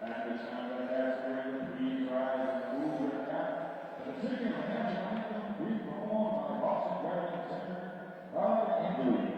At this time, I'd ask everyone to please rise and move their hat to the singing of the national anthem being performed by Boston Driving Center of England.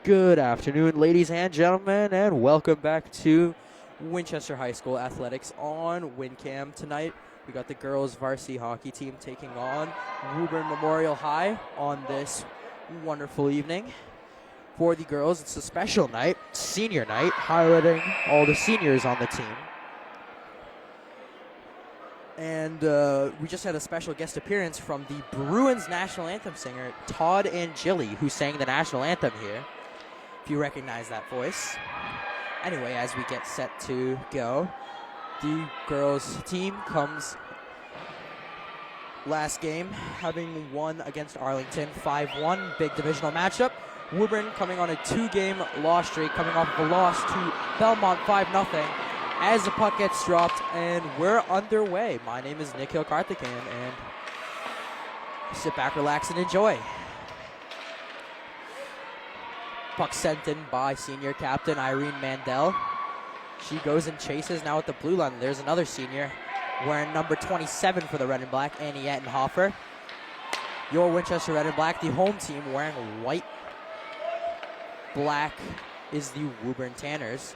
Good afternoon, ladies and gentlemen, and welcome back to Winchester High School Athletics on WinCam. Tonight, we got the girls' varsity hockey team taking on Woburn Memorial High on this wonderful evening. For the girls, it's a special night, senior night, highlighting all the seniors on the team. And we just had a special guest appearance from the Bruins national anthem singer, Todd Angili, who sang the national anthem here. If you recognize that voice. Anyway, as we get set to go, the girls team comes last game, having won against Arlington 5-1, big divisional matchup. Woburn coming on a 2-game loss streak, coming off of a loss to Belmont 5-0. As the puck gets dropped, and we're underway. My name is Nikhil Karthikeyan, and sit back, relax, and enjoy. Puck sent in by senior captain Irene Mandel. She goes and chases now at the blue line. There's another senior wearing number 27 for the Red and Black, Annie Ettenhofer. Your Winchester Red and Black, the home team, wearing white. Black is the Woburn Tanners.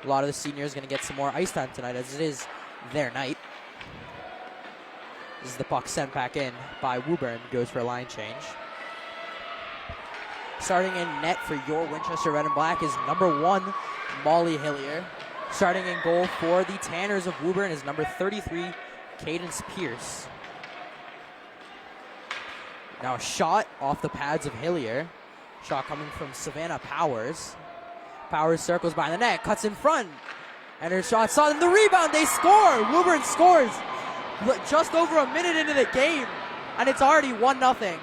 A lot of the seniors going to get some more ice time tonight, as it is their night. This is the puck sent back in by Woburn, goes for a line change. Starting in net for your Winchester Red and Black is number 1, Molly Hillier. Starting in goal for the Tanners of Woburn is number 33, Cadence Pierce. Now a shot off the pads of Hillier. Shot coming from Savannah Powers. Powers circles by the net, cuts in front. And her shot saw them the rebound. They score. Woburn scores just over a minute into the game. And it's already 1-0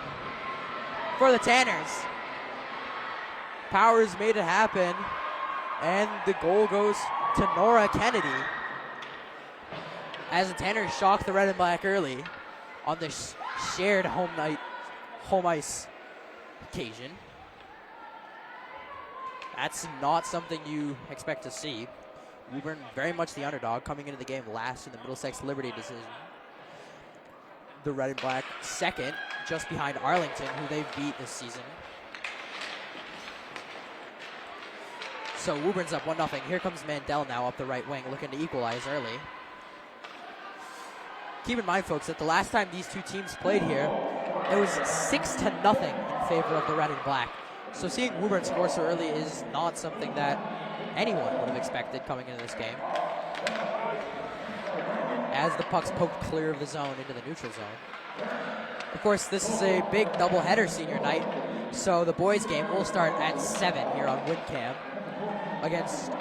for the Tanners. Powers made it happen. And the goal goes to Nora Kennedy. As the Tanners shock the Red and Black early on this shared home ice occasion. That's not something you expect to see. Woburn very much the underdog, coming into the game last in the Middlesex Liberty decision. The Red and Black second, just behind Arlington, who they've beat this season. So Woburn's up 1-0. Here comes Mandel now up the right wing, looking to equalize early. Keep in mind, folks, that the last time these two teams played here, it was 6-0 in favor of the Red and Black. So seeing Woburn score so early is not something that anyone would have expected coming into this game. As the puck's poked clear of the zone into the neutral zone. Of course, this is a big doubleheader senior night, so the boys' game will start at 7 here on WinCam against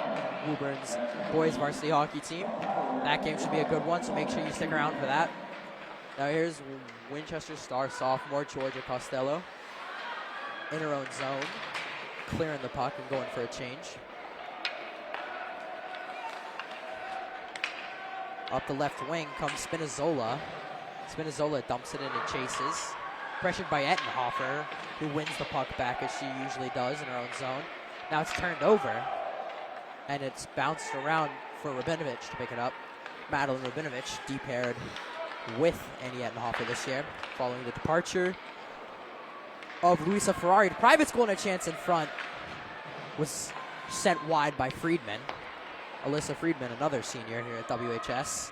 Woburn's boys varsity hockey team. That game should be a good one, so make sure you stick around for that. Now here's Winchester star sophomore Georgia Costello in her own zone, clearing the puck and going for a change. Up the left wing comes Spinazzola. Spinazzola dumps it in and chases. Pressured by Ettenhofer, who wins the puck back as she usually does in her own zone. Now it's turned over, and it's bounced around for Rabinovich to pick it up. Madeline Rabinovich, de-paired with Annie Ettenhofer this year, following the departure of Luisa Ferrari. The private school and a chance in front was sent wide by Friedman. Alyssa Friedman, another senior here at WHS.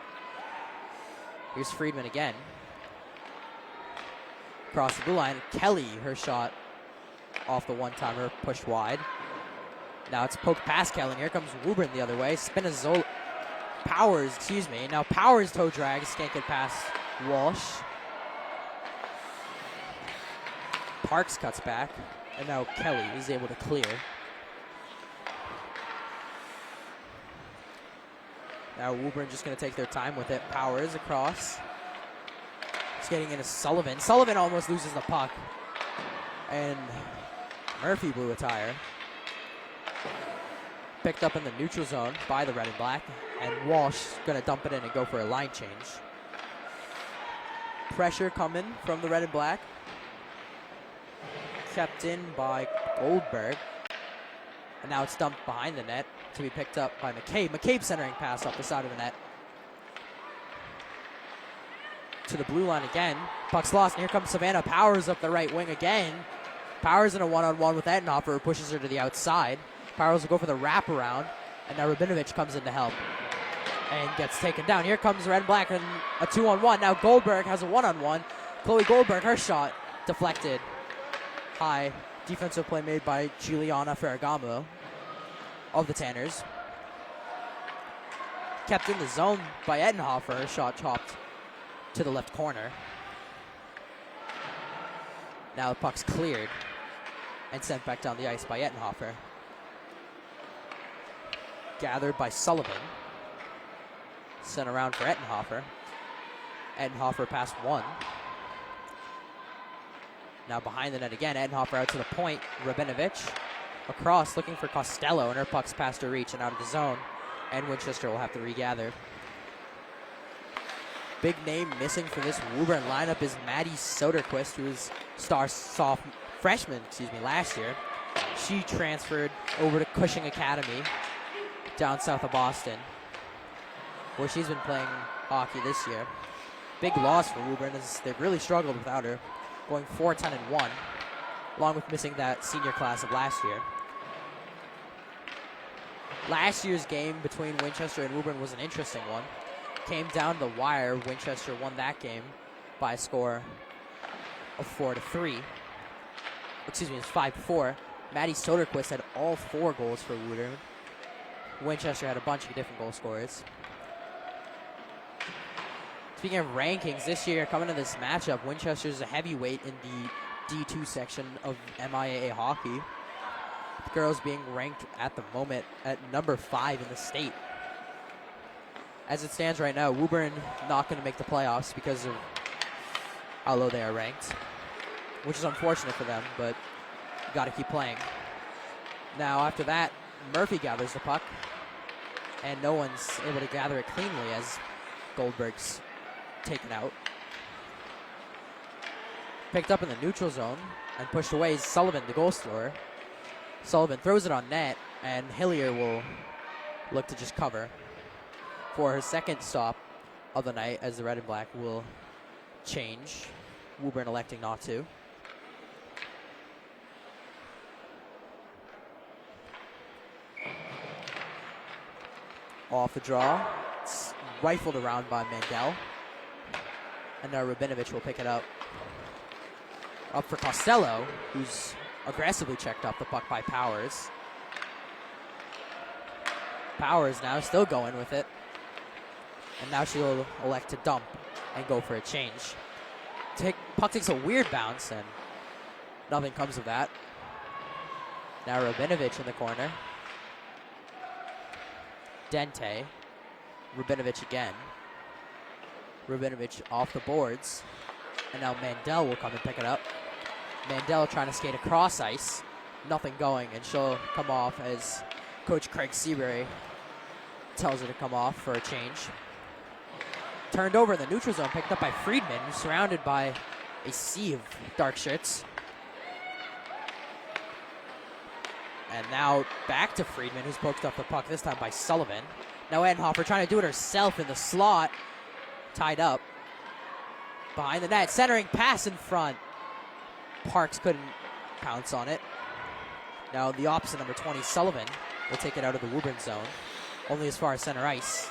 Here's Friedman again. Across the blue line, Kelly, her shot off the one-timer, pushed wide. Now it's poked past Kelly, and here comes Woburn the other way. Spinazzola, Powers, Now Powers toe drags, can't get past Walsh. Parks cuts back, and now Kelly is able to clear. Now Woburn just going to take their time with it. Powers across. It's getting into Sullivan. Sullivan almost loses the puck. And Murphy blew a tire. Picked up in the neutral zone by the Red and Black. And Walsh going to dump it in and go for a line change. Pressure coming from the Red and Black. Kept in by Goldberg. And now it's dumped behind the net to be picked up by McCabe. McCabe centering pass up the side of the net. To the blue line again. Puck's lost, and here comes Savannah Powers up the right wing again. Powers in a one-on-one with Ettenhofer, who pushes her to the outside. Powers will go for the wraparound, and now Rabinovich comes in to help and gets taken down. Here comes Red and Black in a 2-on-1. Now Goldberg has a 1-on-1. Chloe Goldberg, her shot deflected high. Defensive play made by Giuliana Ferragamo of the Tanners. Kept in the zone by Ettenhofer. Her shot chopped to the left corner. Now the puck's cleared and sent back down the ice by Ettenhofer. Gathered by Sullivan. Sent around for Ettenhofer. Ettenhofer past one. Now behind the net again, Ettenhofer out to the point. Rabinovich across looking for Costello, and her puck's past her reach and out of the zone. And Winchester will have to regather. Big name missing for this Woburn lineup is Maddie Soderquist, who is freshman last year. She transferred over to Cushing Academy down south of Boston, where she's been playing hockey this year. big loss for Woburn as they've really struggled without her, going 4-10-1, along with missing that senior class of last year. Last year's game between Winchester and Woburn was an interesting one. Came down to the wire. Winchester won that game by a score of 4-3. Excuse me, it's 5-4. Maddie Soderquist had all 4 goals for Woburn. Winchester had a bunch of different goal scorers. Speaking of rankings, this year coming to this matchup, Winchester's a heavyweight in the D2 section of MIAA hockey. The girls being ranked at the moment at number 5 in the state. As it stands right now, Woburn not going to make the playoffs because of how low they are ranked, which is unfortunate for them, but you got to keep playing. Now after that, Murphy gathers the puck, and no one's able to gather it cleanly as Goldberg's taken out. Picked up in the neutral zone and pushed away is Sullivan, the goal scorer. Sullivan throws it on net, and Hillier will look to just cover for her second stop of the night as the red and black will change. Woburn electing not to. Off the draw. It's rifled around by Mandel. And now Rabinovich will pick it up. Up for Costello, who's aggressively checked up the puck by Powers. Powers now still going with it. And now she'll elect to dump and go for a change. Puck takes a weird bounce, and nothing comes of that. Now Rabinovich in the corner. Dente. Rabinovich again. Rabinovich off the boards. And now Mandel will come and pick it up. Mandel trying to skate across ice. Nothing going, and she'll come off as Coach Craig Seabury tells her to come off for a change. Turned over in the neutral zone, picked up by Friedman, who's surrounded by a sea of dark shirts. And now back to Friedman, who's poked up the puck, this time by Sullivan. Now Edenhofer trying to do it herself in the slot. Tied up. Behind the net, centering pass in front. Parks couldn't pounce on it. Now the opposite, number 20, Sullivan, will take it out of the Woburn zone. Only as far as center ice,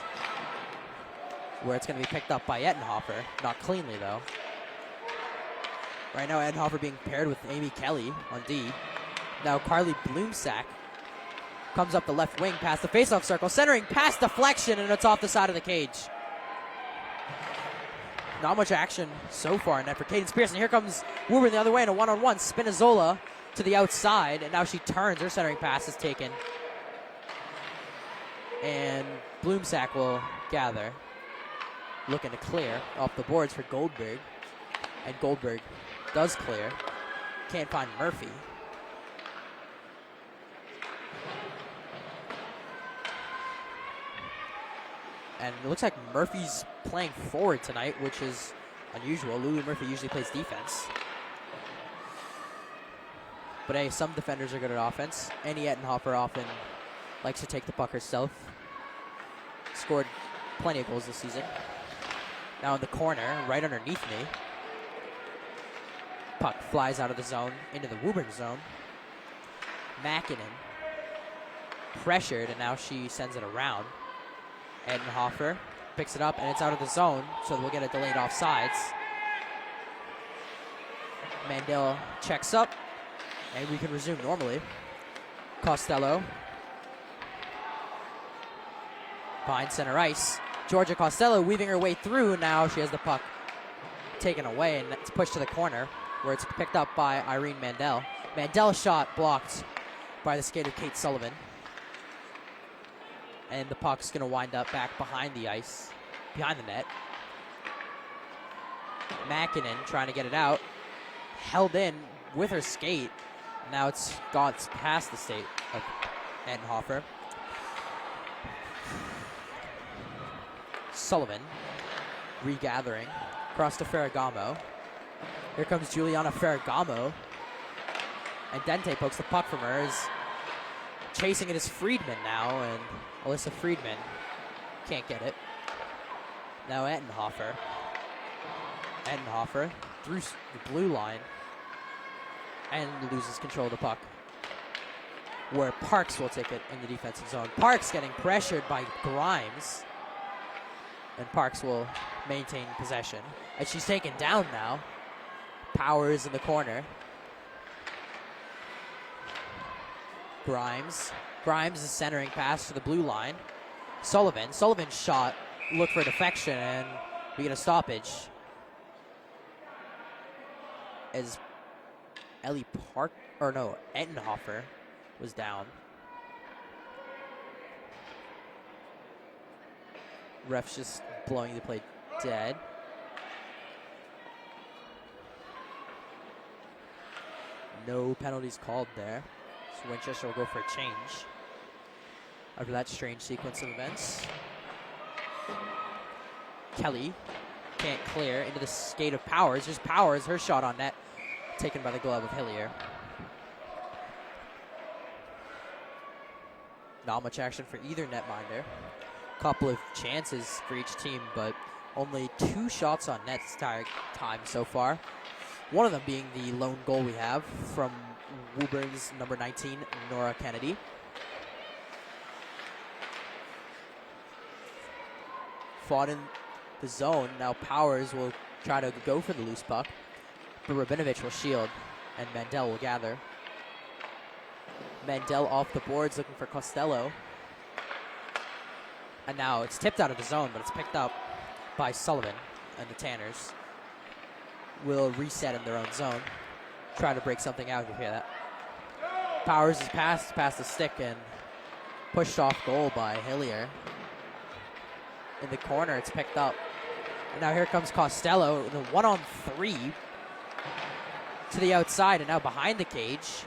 where it's going to be picked up by Edenhofer. Not cleanly, though. Right now, Edenhofer being paired with Amy Kelly on D. Now Carly Bloomsack comes up the left wing past the faceoff circle, centering past deflection, and it's off the side of the cage. Not much action so far in net for Caden Spears, and here comes Woburn the other way in a one-on-one. Spinazzola to the outside, and now she turns. Her centering pass is taken. And Bloomsack will gather, looking to clear off the boards for Goldberg. And Goldberg does clear. Can't find Murphy. And it looks like Murphy's playing forward tonight, which is unusual. Lulu Murphy usually plays defense. But hey, some defenders are good at offense. Annie Ettenhofer often likes to take the puck herself. Scored plenty of goals this season. Now in the corner, right underneath me. Puck flies out of the zone into the Woburn zone. Makinen pressured, and now she sends it around. Edenhofer picks it up, and it's out of the zone, so we'll get a delayed offsides. Mandel checks up, and we can resume normally. Costello behind center ice. Georgia Costello weaving her way through. Now she has the puck taken away, and it's pushed to the corner, where it's picked up by Irene Mandel. Mandel's shot blocked by the skater Kate Sullivan. And the puck's going to wind up back behind the ice, behind the net. Makinen trying to get it out. Held in with her skate. Now it's gone past the state of Edenhofer. Sullivan regathering across to Ferragamo. Here comes Juliana Ferragamo. And Dente pokes the puck from her. Chasing it is Friedman now, and Alyssa Friedman can't get it. Now Ettenhofer Ettenhofer through the blue line and loses control of the puck, where Parks will take it in the defensive zone. Parks getting pressured by Grimes, and Parks will maintain possession. And she's taken down now. Powers in the corner. Grimes is centering pass to the blue line. Sullivan's shot, look for defection, and we get a stoppage. As Ettenhofer was down. Ref's just blowing the play dead. No penalties called there. So Winchester will go for a change after that strange sequence of events. Kelly can't clear into the skate of Powers. There's Powers, her shot on net, taken by the glove of Hillier. Not much action for either netminder. Couple of chances for each team, but only 2 shots on net this entire time so far. One of them being the lone goal we have from Woburn's number 19, Nora Kennedy. Fought in the zone. Now Powers will try to go for the loose puck, but Rabinovich will shield, and Mandel will gather. Mandel off the boards looking for Costello. And now it's tipped out of the zone, but it's picked up by Sullivan, and the Tanners will reset in their own zone. Try to break something out. You hear that? Powers is passed past the stick and pushed off goal by Hillier. In the corner, it's picked up. And now here comes Costello, the 1-on-3 to the outside, and now behind the cage.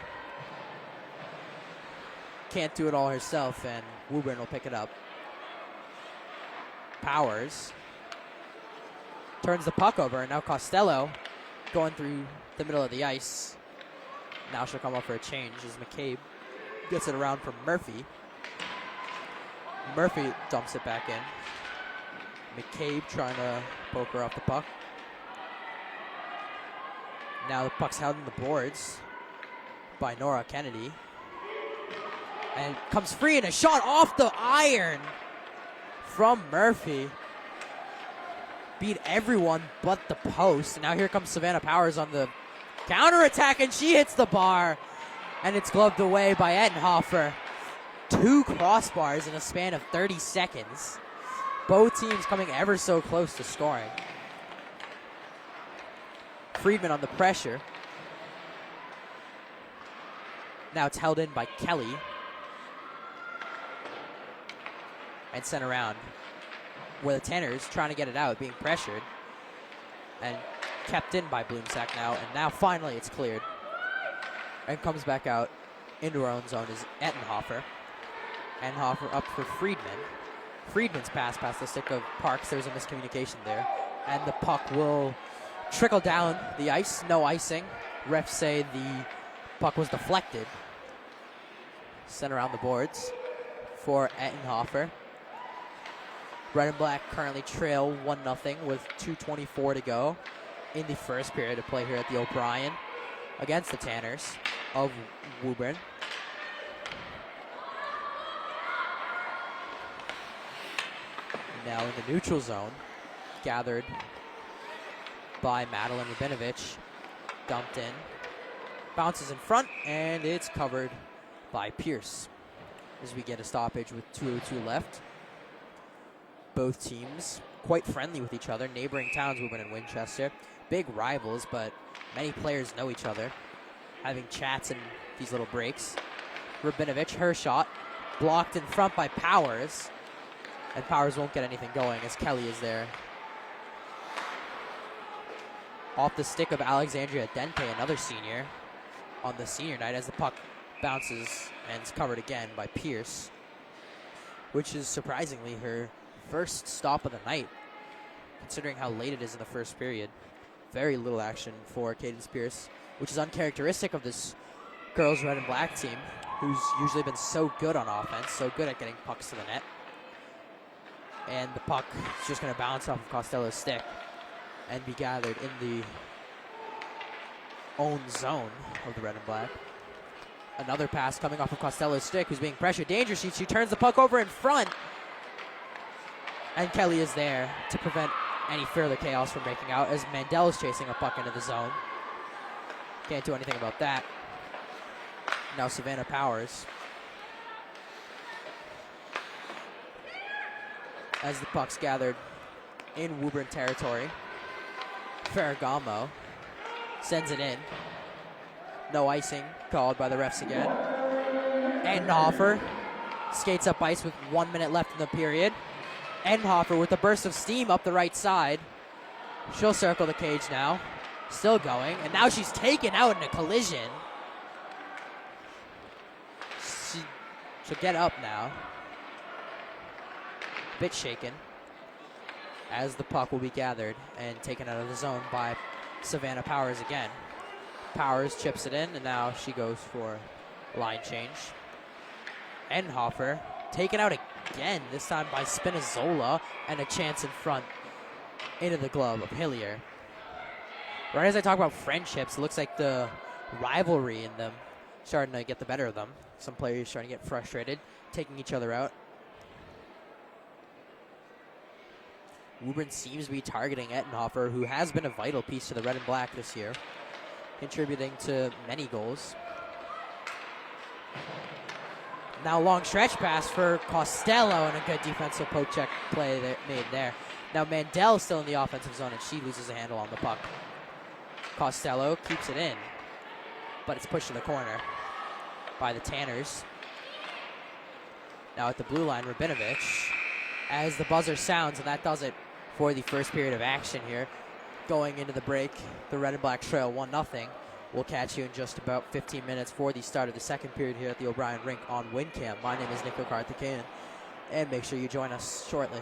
Can't do it all herself, and Woburn will pick it up. Powers turns the puck over, and now Costello going through the middle of the ice. Now she'll come up for a change as McCabe gets it around from Murphy. Murphy dumps it back in. McCabe trying to poke her off the puck. Now the puck's held in the boards by Nora Kennedy. And comes free, and a shot off the iron from Murphy. Beat everyone but the post. And now here comes Savannah Powers on the counterattack, and she hits the bar. And it's gloved away by Ettenhofer. 2 crossbars in a span of 30 seconds. Both teams coming ever so close to scoring. Friedman on the pressure. Now it's held in by Kelly. And sent around, where the Tanners trying to get it out, being pressured. And kept in by Bloomsack now. And now finally it's cleared. And comes back out into our own zone is Ettenhofer. Ettenhofer up for Friedman. Friedman's pass past the stick of Parks. There's a miscommunication there. And the puck will trickle down the ice. No icing. Refs say the puck was deflected. Sent around the boards for Ettenhofer. Red and Black currently trail 1-0 with 2:24 to go in the first period of play here at the O'Brien against the Tanners of Woburn. Now in the neutral zone, gathered by Madeline Rabinovich, dumped in, bounces in front, and it's covered by Pierce as we get a stoppage with 2:02 left. Both teams quite friendly with each other, neighboring towns, Woburn and Winchester. Big rivals, but many players know each other, having chats in these little breaks. Rabinovich, her shot, blocked in front by Powers, and Powers won't get anything going as Kelly is there. Off the stick of Alexandria Dente, another senior, on the senior night as the puck bounces and is covered again by Pierce, which is surprisingly her first stop of the night, considering how late it is in the first period. Very little action for Cadence Pierce, which is uncharacteristic of this girls' red and black team, who's usually been so good on offense, so good at getting pucks to the net. And the puck is just going to bounce off of Costello's stick and be gathered in the own zone of the red and black. Another pass coming off of Costello's stick, who's being pressured. Danger, she turns the puck over in front. And Kelly is there to prevent any further chaos from breaking out as Mandel is chasing a puck into the zone. Can't do anything about that. Now Savannah Powers. As the puck's gathered in Woburn territory. Ferragamo sends it in. No icing called by the refs again. Endenhofer skates up ice with 1 minute left in the period. Endenhofer with a burst of steam up the right side. She'll circle the cage now. Still going, and now she's taken out in a collision. She'll get up now. Bit shaken. As the puck will be gathered and taken out of the zone by Savannah Powers again. Powers chips it in, and now she goes for line change. Endenhofer taken out again, this time by Spinazzola, and a chance in front into the glove of Hillier. Right as I talk about friendships, it looks like the rivalry in them starting to get the better of them. Some players starting to get frustrated, taking each other out. Woburn seems to be targeting Endenhofer, who has been a vital piece to the red and black this year, contributing to many goals. Now long stretch pass for Costello, and a good defensive poke check play made there. Now Mandel still in the offensive zone, and she loses a handle on the puck. Costello keeps it in, but it's pushed to the corner by the Tanners. Now at the blue line, Rabinovich, as the buzzer sounds, and that does it for the first period of action here. Going into the break, the red and black trail 1-0. We'll catch you in just about 15 minutes for the start of the second period here at the O'Brien Rink on WinCam. My name is Nico Karthikeyan, and make sure you join us shortly.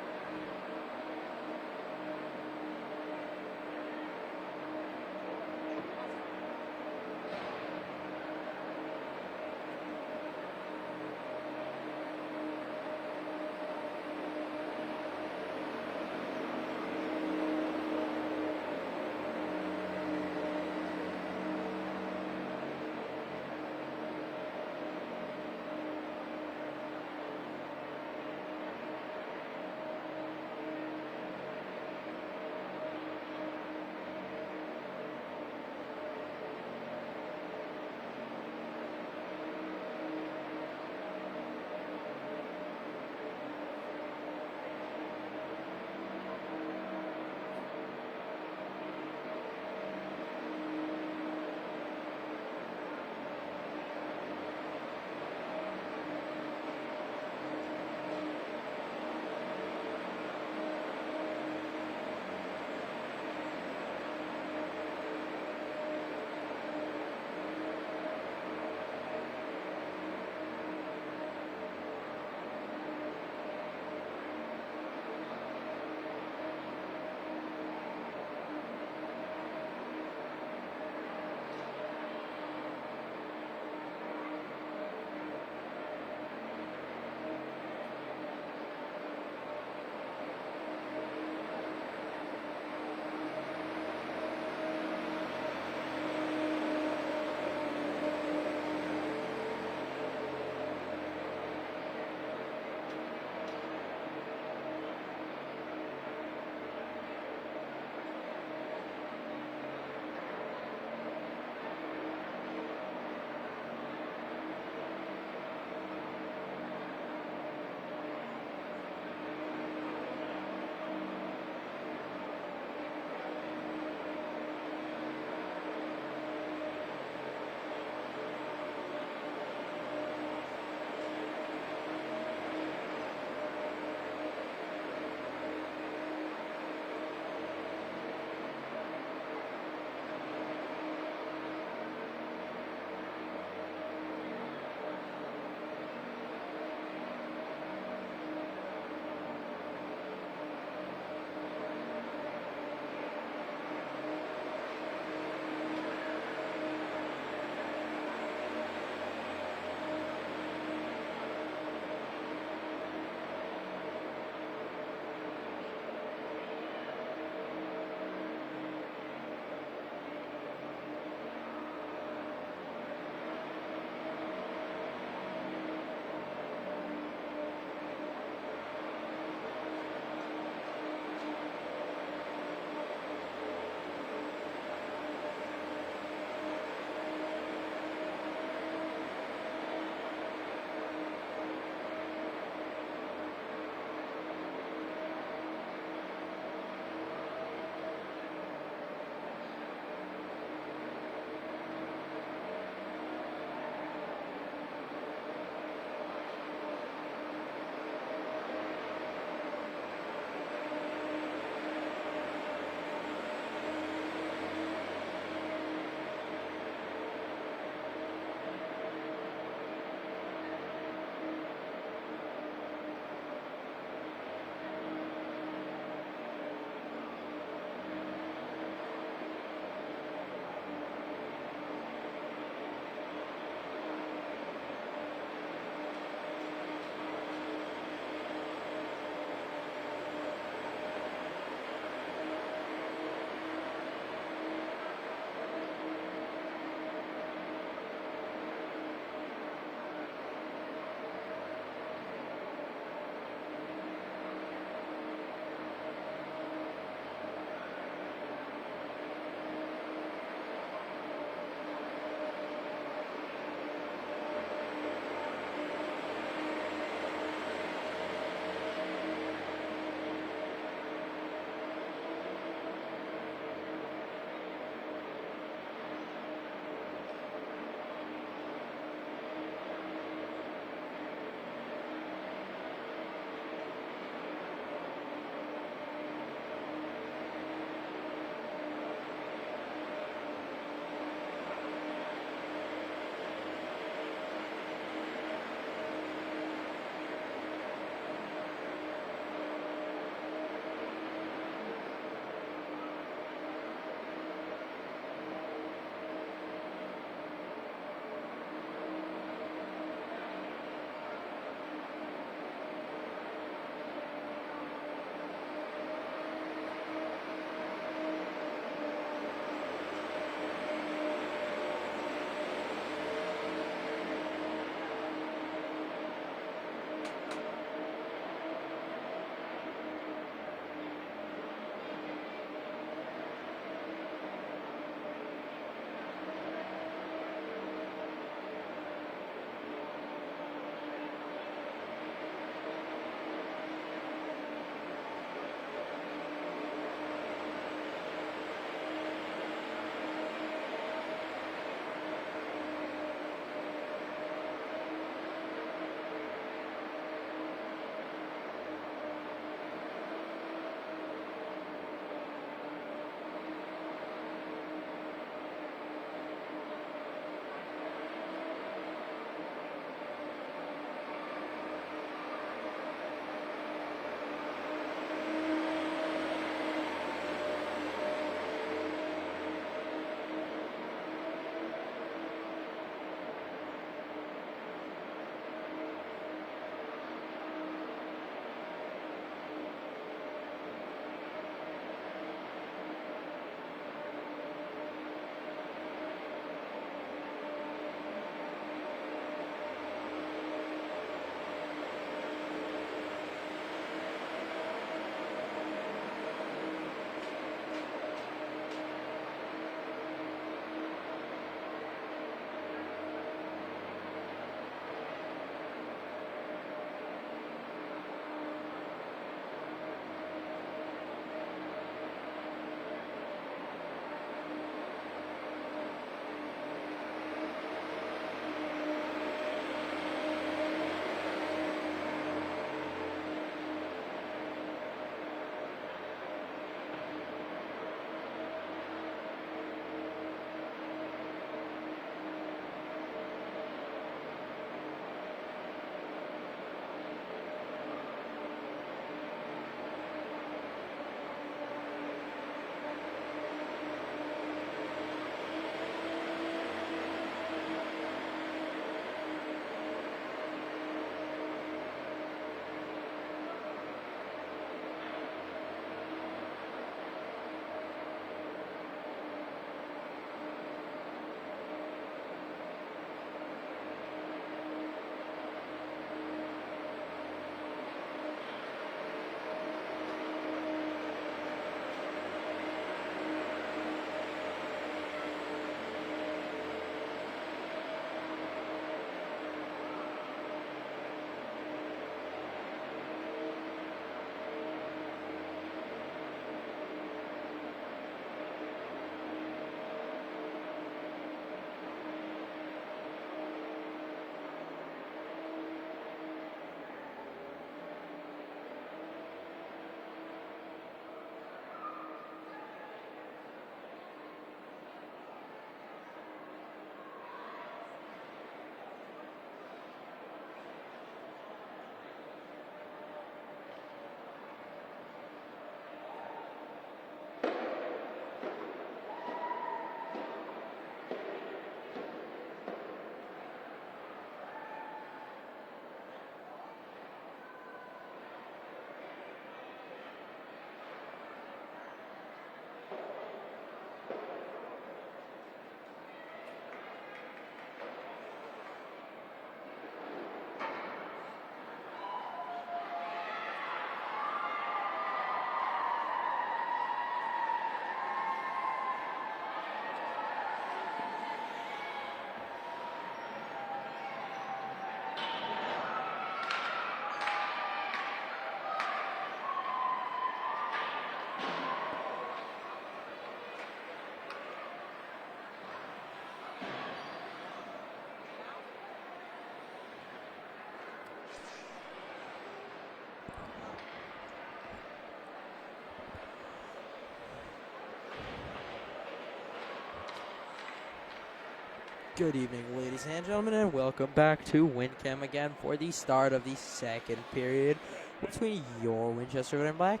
Good evening, ladies and gentlemen, and welcome back to WinCam again for the start of the second period between your Winchester Red and Black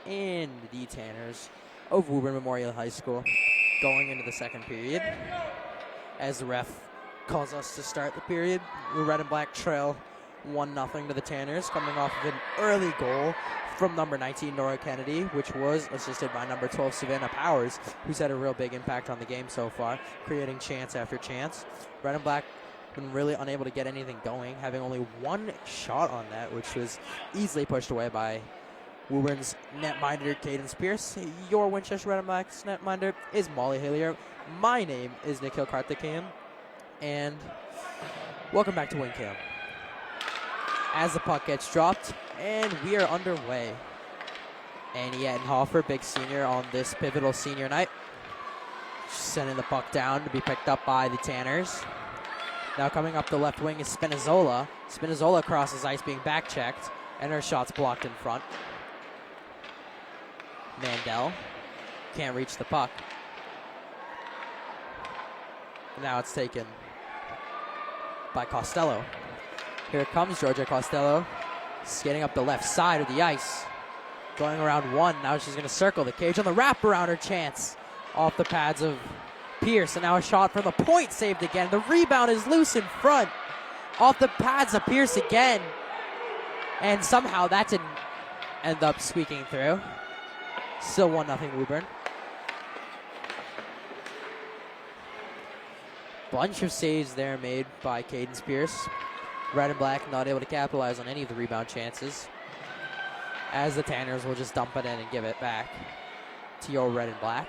and the Tanners of Woburn Memorial High School. Going into the second period, as the ref calls us to start the period, the Red and Black trail 1-0 to the Tanners, coming off of an early goal from number 19, Nora Kennedy, which was assisted by number 12, Savannah Powers, who's had a real big impact on the game so far, creating chance after chance. Red and Black been really unable to get anything going, having only one shot on net, which was easily pushed away by Woburn's netminder, Cadence Pierce. Your Winchester Red and Black's netminder is Molly Hillier. My name is Nikhil Karthikeyan, and welcome back to WinCam. As the puck gets dropped, and we are underway. Annie Ettenhofer, big senior on this pivotal senior night, sending the puck down to be picked up by the Tanners. Now coming up the left wing is Spinazzola. Spinazzola crosses ice, being back-checked, and her shot's blocked in front. Mandel can't reach the puck. Now it's taken by Costello. Here comes Georgia Costello, skating up the left side of the ice, going around one. Now she's going to circle the cage on the wraparound. Her chance off the pads of Pierce, and now a shot from the point saved again. The rebound is loose in front, off the pads of Pierce again, and somehow that didn't end up squeaking through. Still 1-0 Woburn. Bunch of saves there made by Cadence Pierce. Red and Black not able to capitalize on any of the rebound chances, as the Tanners will just dump it in and give it back to your Red and Black.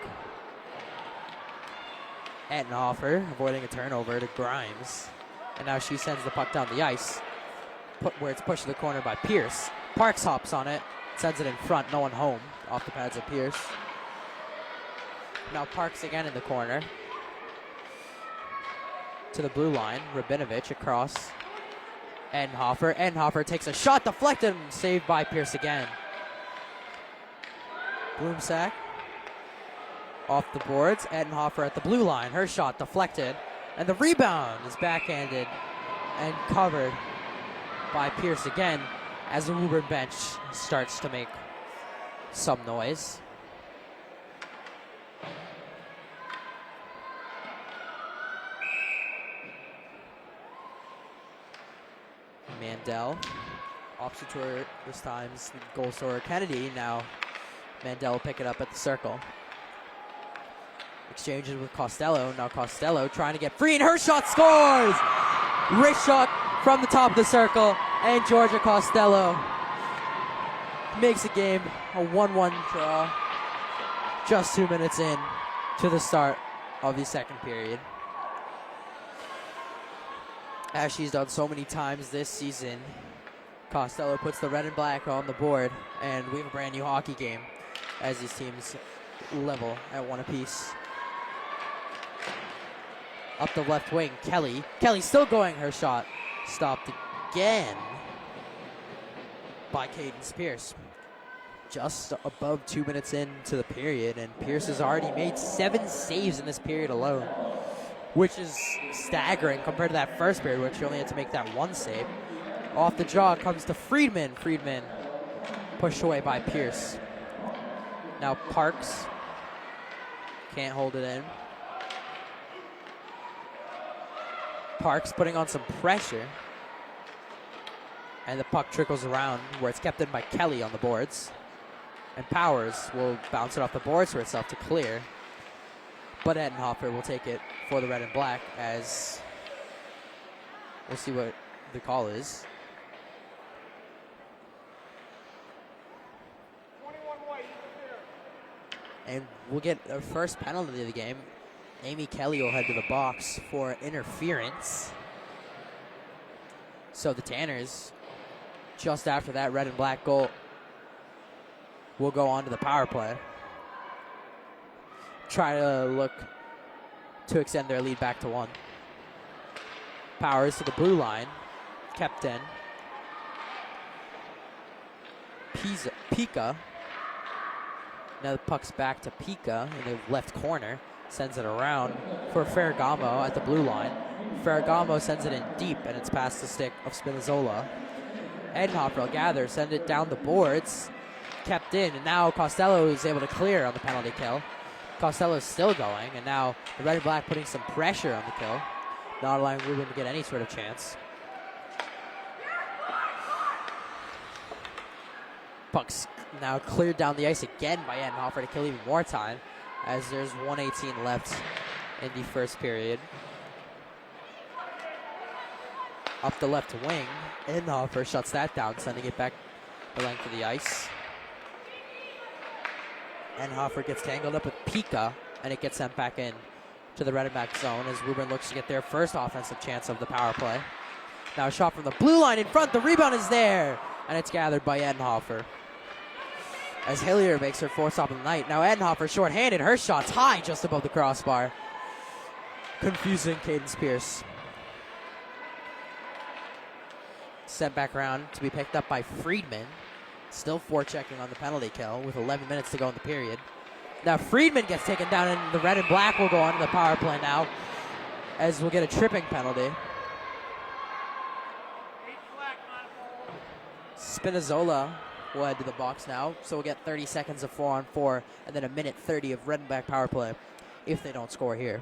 Ettenhofer avoiding a turnover to Grimes, and now she sends the puck down the ice, where it's pushed to the corner by Pierce. Parks hops on it, sends it in front, no one home, off the pads of Pierce. Now Parks again in the corner, to the blue line, Rabinovich across. Ettenhofer. Ettenhofer takes a shot, deflected, and saved by Pierce again. Bloomsack off the boards. Ettenhofer at the blue line. Her shot deflected, and the rebound is backhanded and covered by Pierce again, as the Woburn bench starts to make some noise. Mandel, opposite to her this time's goal scorer Kennedy. Now Mandel will pick it up at the circle. Exchanges with Costello. Now Costello trying to get free, and her shot scores! Wrist shot from the top of the circle, and Georgia Costello makes the game a 1-1 draw just 2 minutes in to the start of the second period. As she's done so many times this season, Costello puts the Red and Black on the board, and we have a brand new hockey game as these teams level at one apiece. Up the left wing, Kelly. Kelly still going, her shot stopped again by Cadence Pierce. Just above 2 minutes into the period, and Pierce has already made 7 saves in this period alone, which is staggering compared to that first period, which she only had to make that one save. Off the jaw comes to Friedman. Friedman pushed away by Pierce. Now Parks can't hold it in. Parks putting on some pressure, and the puck trickles around, where it's kept in by Kelly on the boards. And Powers will bounce it off the boards for itself to clear. But Ettenhofer will take it for the Red and Black, as we'll see what the call is. 21 white, And we'll get our first penalty of the game. Amy Kelly will head to the box for interference. So the Tanners, just after that Red and Black goal, will go on to the power play. Try to look to extend their lead back to 1. Powers to the blue line, kept in. Pika. Now the puck's back to Pika in the left corner. Sends it around for Ferragamo at the blue line. Ferragamo sends it in deep, and it's past the stick of Spinazzola. Edenhofer will gather, send it down the boards. Kept in, and now Costello is able to clear on the penalty kill. Costello's still going, and now the red and black putting some pressure on the kill, not allowing Woburn to get any sort of chance. Puck's now cleared down the ice again by Edenhofer to kill even more time, as there's 1:18 left in the first period. Up the left wing, Edenhofer shuts that down, sending it back the length of the ice. Edenhofer gets tangled up with Pika, and it gets sent back in to the red and black zone as Woburn looks to get their first offensive chance of the power play. Now a shot from the blue line in front, the rebound is there, and it's gathered by Edenhofer. As Hillier makes her fourth stop of the night. Now Edenhofer short-handed, her shot's high just above the crossbar. Confusing Cadence Pierce. Sent back around to be picked up by Friedman. Still forechecking on the penalty kill with 11 minutes to go in the period. Now Friedman gets taken down, and the red and black will go on to the power play now, as we'll get a tripping penalty. Spinazzola will head to the box now, so we'll get 30 seconds of 4-on-4 and then a minute 30 of red and black power play if they don't score here.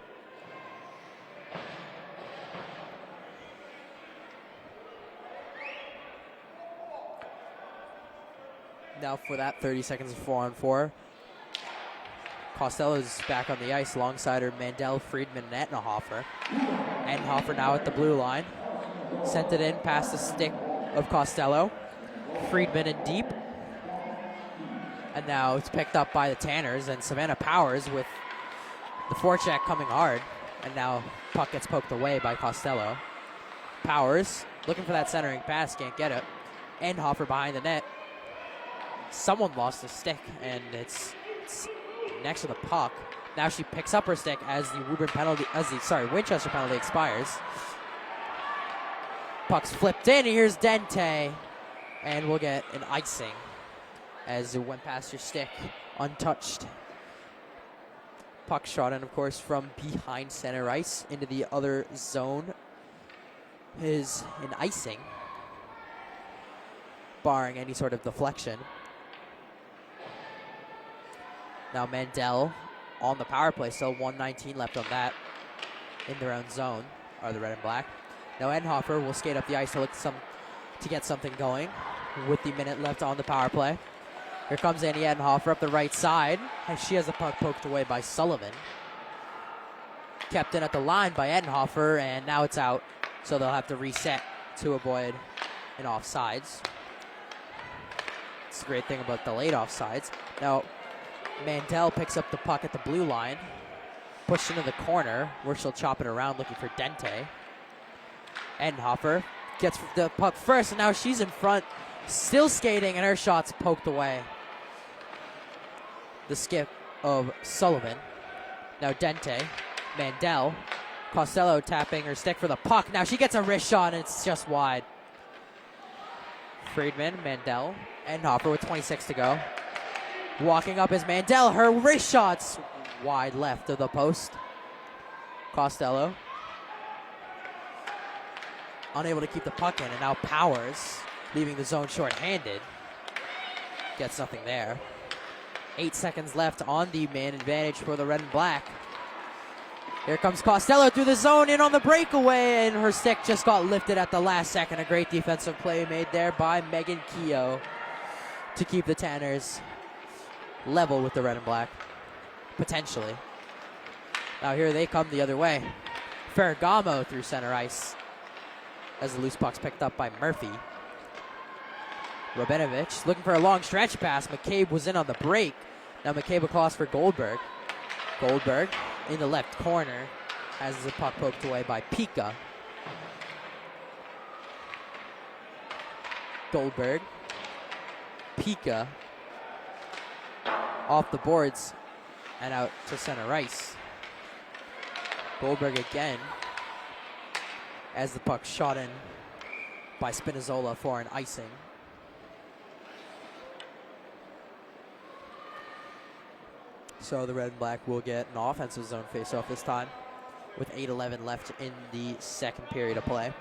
Now for that 30 seconds of 4-on-4, Costello's back on the ice alongside her Mandel, Friedman, and Edenhofer. Edenhofer now at the blue line. Sent it in past the stick of Costello. Friedman in deep. And now it's picked up by the Tanners, and Savannah Powers with the forecheck coming hard. And now puck gets poked away by Costello. Powers looking for that centering pass, can't get it. Edenhofer behind the net. Someone lost a stick, and it's next to the puck. Now she picks up her stick as the Winchester penalty expires. Puck's flipped in, and here's Dente, and we'll get an icing as it went past your stick untouched. Puck shot in, of course, from behind center ice into the other zone is an icing, barring any sort of deflection. Now Mandel on the power play, still 1:19 left on that in their own zone, are the red and black. Now Edenhofer will skate up the ice to look to get something going with the minute left on the power play. Here comes Annie Edenhofer up the right side, and she has the puck poked away by Sullivan. Kept in at the line by Edenhofer, and now it's out, so they'll have to reset to avoid an offsides. It's the great thing about delayed offsides. Now Mandel picks up the puck at the blue line, pushed into the corner where she'll chop it around looking for Dente. Edenhofer gets the puck first, and now she's in front, still skating, and her shot's poked away. The skip of Sullivan. Now Dente, Mandel, Costello tapping her stick for the puck. Now she gets a wrist shot, and it's just wide. Friedman, Mandel, Edenhofer with 26 to go. Walking up is Mandel. Her wrist shot's wide left of the post. Costello unable to keep the puck in, and now Powers, leaving the zone short-handed, gets nothing there. 8 seconds left on the man advantage for the red and black. Here comes Costello through the zone, in on the breakaway, and her stick just got lifted at the last second. A great defensive play made there by Megan Keogh to keep the Tanners level with the red and black, potentially. Now here they come the other way. Ferragamo through center ice as the loose puck's picked up by Murphy. Robenovich looking for a long stretch pass. McCabe was in on the break. Now McCabe across for Goldberg. Goldberg in the left corner has the puck poked away by Pika. Goldberg. Pika off the boards and out to center ice. Goldberg again as the puck shot in by Spinazzola for an icing. So the red and black will get an offensive zone faceoff this time. with 8:11 left in the second period of play.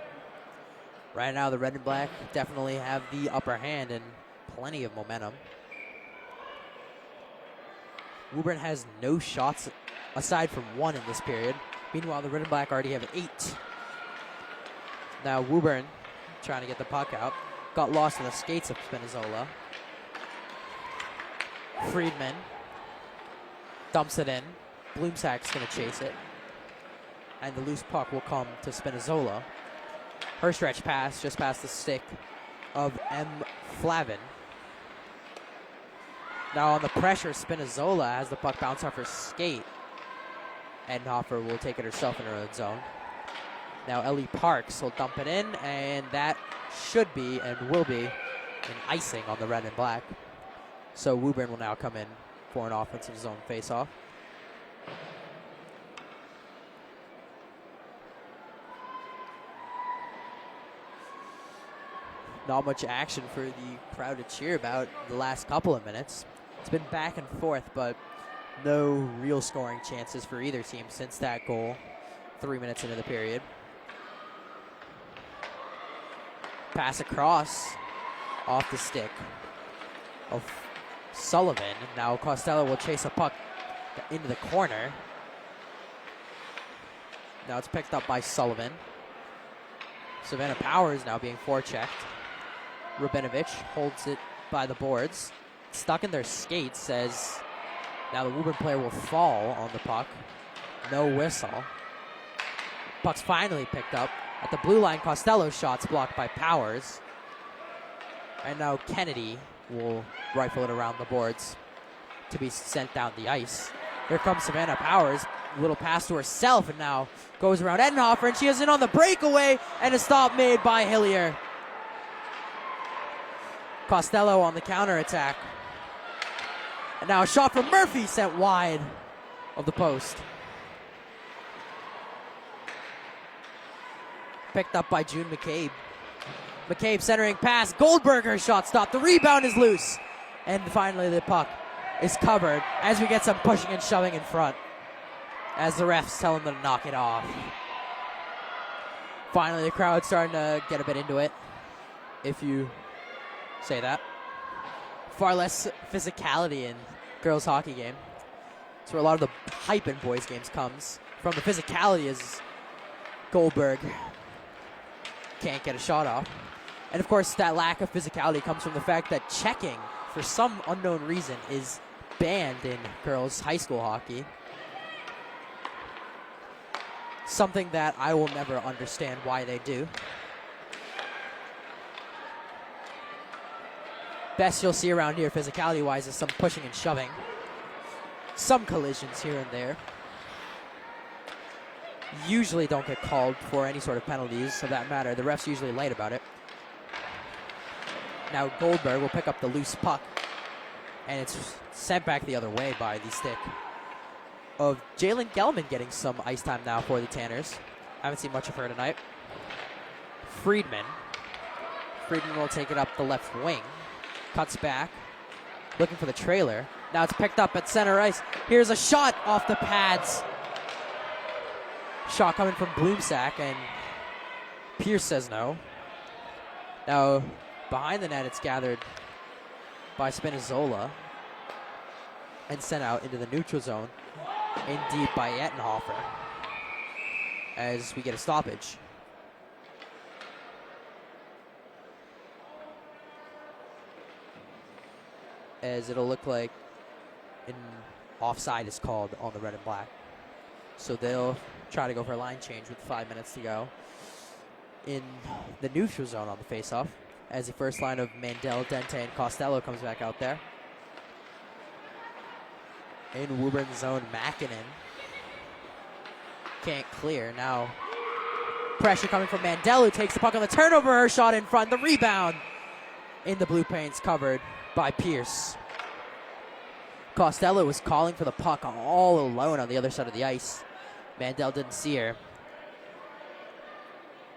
Right now, the red and black definitely have the upper hand and plenty of momentum. Woburn has no shots aside from one in this period. Meanwhile, the red and black already have 8. Now Woburn trying to get the puck out. Got lost in the skates of Spinazzola. Friedman dumps it in. Bloomsack's going to chase it. And the loose puck will come to Spinazzola. Her stretch pass just past the stick of M. Flavin. Now on the pressure, Spinazzola has the puck bounce off her skate. Edenhofer will take it herself in her own zone. Now Ellie Parks will dump it in, and that should be and will be an icing on the red and black. So Woburn will now come in for an offensive zone faceoff. Not much action for the crowd to cheer about the last couple of minutes. It's been back and forth, but no real scoring chances for either team since that goal 3 minutes into the period. Pass across off the stick of Sullivan. Now Costello will chase a puck into the corner. Now it's picked up by Sullivan. Savannah Powers now being forechecked. Rubinovich holds it by the boards. Stuck in their skates as now the Woburn player will fall on the puck. No whistle. Puck's finally picked up. At the blue line, Costello's shot's blocked by Powers. And now Kennedy will rifle it around the boards to be sent down the ice. Here comes Savannah Powers. Little pass to herself and now goes around Edenhofer, and she is in on the breakaway, and a stop made by Hillier. Costello on the counterattack. And now a shot from Murphy sent wide of the post. Picked up by June McCabe. McCabe centering pass. Goldberger shot stopped. The rebound is loose. And finally the puck is covered as we get some pushing and shoving in front, as the refs tell them to knock it off. Finally, the crowd's starting to get a bit into it, if you say that. Far less physicality in girls' hockey game. That's where a lot of the hype in boys' games comes from. The physicality as Goldberg can't get a shot off. And of course, that lack of physicality comes from the fact that checking, for some unknown reason, is banned in girls' high school hockey. Something that I will never understand why they do. Best you'll see around here physicality-wise is some pushing and shoving. Some collisions here and there. Usually don't get called for any sort of penalties of that matter. The ref's usually light about it. Now Goldberg will pick up the loose puck, and it's sent back the other way by the stick of Jalen Gelman, getting some ice time now for the Tanners. Haven't seen much of her tonight. Friedman will take it up the left wing. Cuts back, looking for the trailer. Now it's picked up at center ice. Here's a shot off the pads. Shot coming from Bloomsack, and Pierce says no. Now behind the net, it's gathered by Spinazzola and sent out into the neutral zone, in deep by Edenhofer, as we get a stoppage. As it'll look like an offside is called on the red and black. So they'll try to go for a line change with 5 minutes to go in the neutral zone on the faceoff, as the first line of Mandel, Dente, and Costello comes back out there. In Woburn zone, Makinen can't clear. Now pressure coming from Mandel, who takes the puck on the turnover. Her shot in front. The rebound in the blue paint's covered by Pierce. Costello was calling for the puck all alone on the other side of the ice. Mandel didn't see her.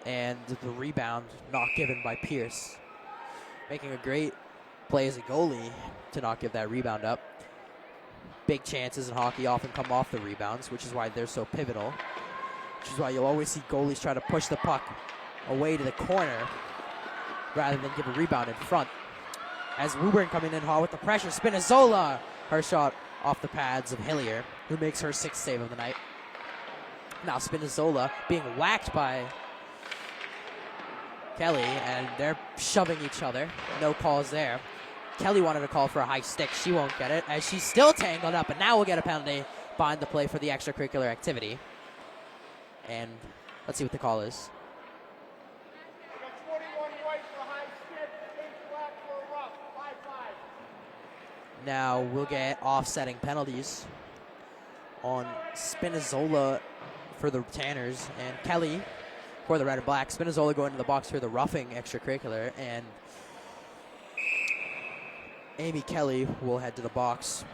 And the rebound not given by Pierce. Making a great play as a goalie to not give that rebound up. Big chances in hockey often come off the rebounds, which is why they're so pivotal. which is why you'll always see goalies try to push the puck away to the corner rather than give a rebound in front. As Woburn coming in hot with the pressure, Spinazzola, her shot off the pads of Hillier, who makes her 6th save of the night. Now Spinazzola being whacked by Kelly, and they're shoving each other. No calls there. Kelly wanted to call for a high stick. She won't get it, as she's still tangled up, and now we'll get a penalty behind the play for the extracurricular activity. And let's see what the call is. Now we'll get offsetting penalties on Spinazzola for the Tanners and Kelly for the Red and Black. Spinazzola going to the box for the roughing extracurricular, and Amy Kelly will head to the box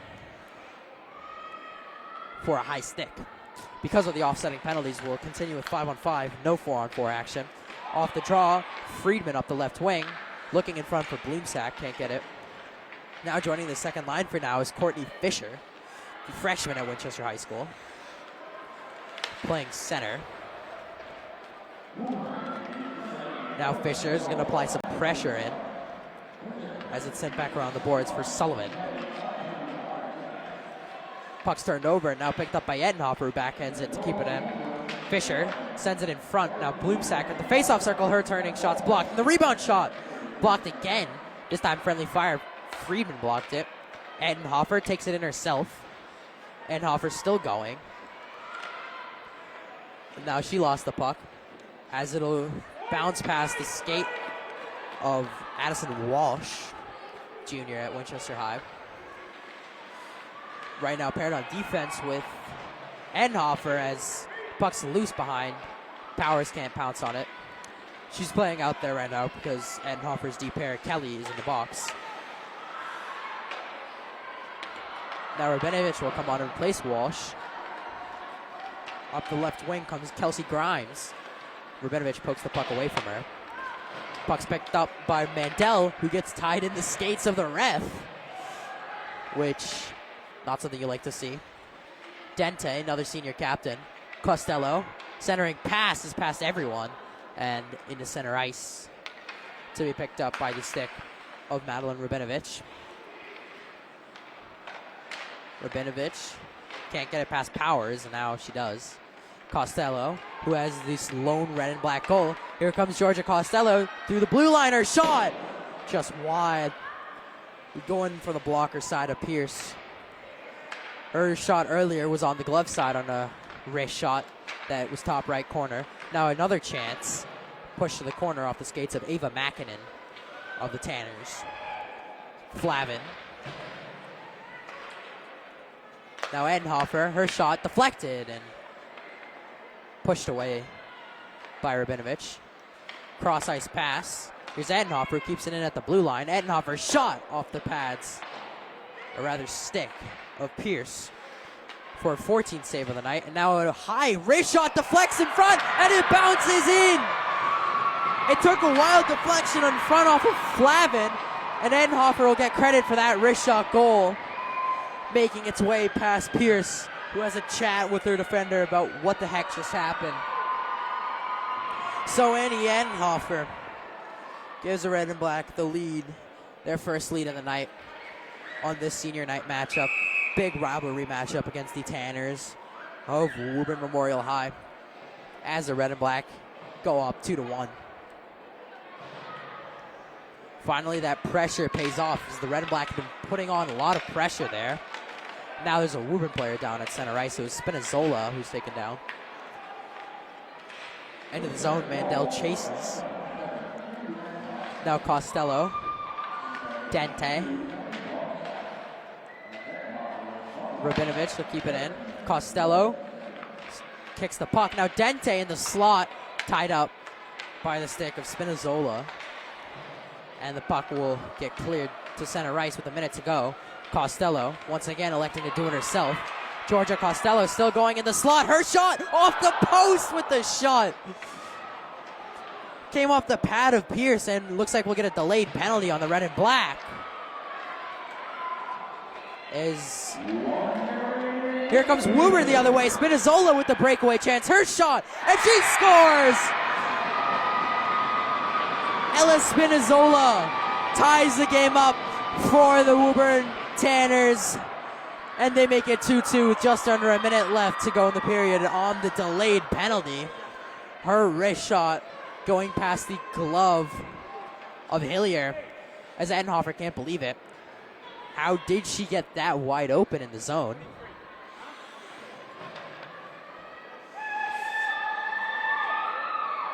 for a high stick. Because of the offsetting penalties, we'll continue with 5-on-5, no 4-on-4 action. Off the draw, Friedman up the left wing, looking in front for Bloomsack, can't get it. Now joining the second line for now is Courtney Fisher, the freshman at Winchester High School, playing center. Now Fisher is going to apply some pressure in as it's sent back around the boards for Sullivan. Puck's turned over and now picked up by Edenhofer, who backhands it to keep it in. Fisher sends it in front. Now Bloomsack at the faceoff circle, her turning shot's blocked. And the rebound shot blocked again. This time friendly fire. Friedman blocked it. Edenhofer takes it in herself. Edenhofer's still going. And now she lost the puck as it'll bounce past the skate of Addison Walsh, junior at Winchester High. Right now paired on defense with Edenhofer as puck's loose behind. Powers can't pounce on it. She's playing out there right now because Edenhofer's deep pair, Kelly, is in the box. Now Rabinovich will come on and replace Walsh. Up the left wing comes Kelsey Grimes. Rabinovich pokes the puck away from her. Puck's picked up by Mandel, who gets tied in the skates of the ref, which, not something you like to see. Dente, another senior captain. Costello, centering pass is past everyone, and into center ice to be picked up by the stick of Madeline Rabinovich. Rabinovich can't get it past Powers, and now she does. Costello, who has this lone red and black goal. Here comes Georgia Costello through the blue line. Her shot just wide. Going for the blocker side of Pierce. Her shot earlier was on the glove side on a wrist shot that was top right corner. Now another chance. Push to the corner off the skates of Ava Makinen of the Tanners. Flavin. Now Edenhofer, her shot deflected and pushed away by Rabinovich. Cross ice pass. Here's Edenhofer, who keeps it in at the blue line. Edenhofer shot off the pads, or rather stick, of Pierce for a 14th save of the night. And now a high wrist shot deflects in front, and it bounces in. It took a wild deflection in front off of Flavin, and Edenhofer will get credit for that wrist shot goal, making its way past Pierce, who has a chat with her defender about what the heck just happened. So Annie Edenhofer gives the Red and Black the lead, their first lead of the night on this senior night matchup. Big rivalry matchup against the Tanners of Woburn Memorial High, as the Red and Black go up 2-1. Finally, that pressure pays off as the Red and Black have been putting on a lot of pressure there. Now there's a Woburn player down at center ice. So it's Spinazzola who's taken down. Into the zone, Mandel chases. Now Costello. Dente. Rabinovich will keep it in. Costello kicks the puck. Now Dente in the slot, tied up by the stick of Spinazzola. And the puck will get cleared to center ice with a minute to go. Costello, once again, electing to do it herself. Georgia Costello still going in the slot. Her shot off the post with the shot. Came off the pad of Pierce, and looks like we'll get a delayed penalty on the Red and Black. As Here comes Woburn the other way. Spinazzola with the breakaway chance. Her shot, and she scores! Ella Spinazzola ties the game up for the Woburn Tanners. And they make it 2-2 with just under a minute left to go in the period on the delayed penalty. Her wrist shot going past the glove of Hillier, as Edenhofer can't believe it. How did she get that wide open in the zone?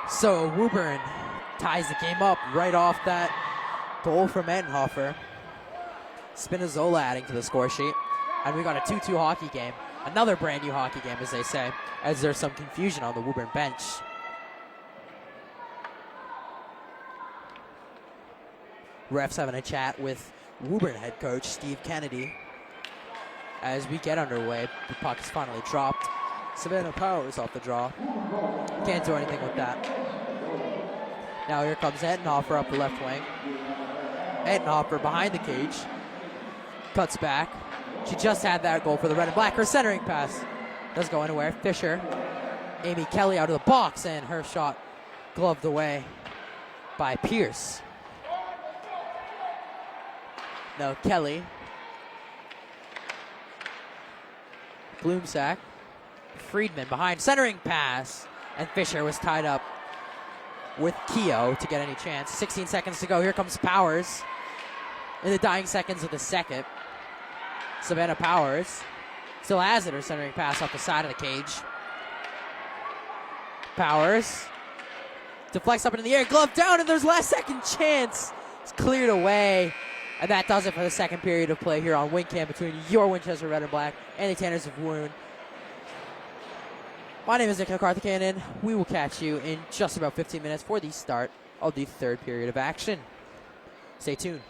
So Woburn ties the game up right off that goal from Edenhofer. Spinazzola adding to the score sheet. And we got a 2-2 hockey game. Another brand new hockey game, as they say, as there's some confusion on the Woburn bench. Refs having a chat with Woburn head coach Steve Kennedy. As we get underway, the puck is finally dropped. Savannah Powers off the draw. Can't do anything with that. Now here comes Edenhofer up the left wing. Edenhofer behind the cage. Cuts back. She just had that goal for the Red and Black. Her centering pass doesn't go anywhere. Fisher, Amy Kelly out of the box, and her shot gloved away by Pierce. No, Kelly. Bloomsack. Friedman behind, centering pass. And Fisher was tied up with Keogh to get any chance. 16 seconds to go. Here comes Powers in the dying seconds of the second. Savannah Powers still has it, her centering pass off the side of the cage. Powers deflects up into the air, glove down, and there's last second chance. It's cleared away. And that does it for the second period of play here on WinCam between your Winchester Red and Black and the Tanners of Woburn. My name is Nick McCarthy-Cannon. We will catch you in just about 15 minutes for the start of the third period of action. Stay tuned.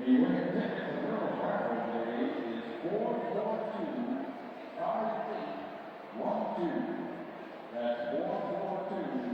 The winning ticket for the girls' raffle today is 442-5812. That's 442-5812.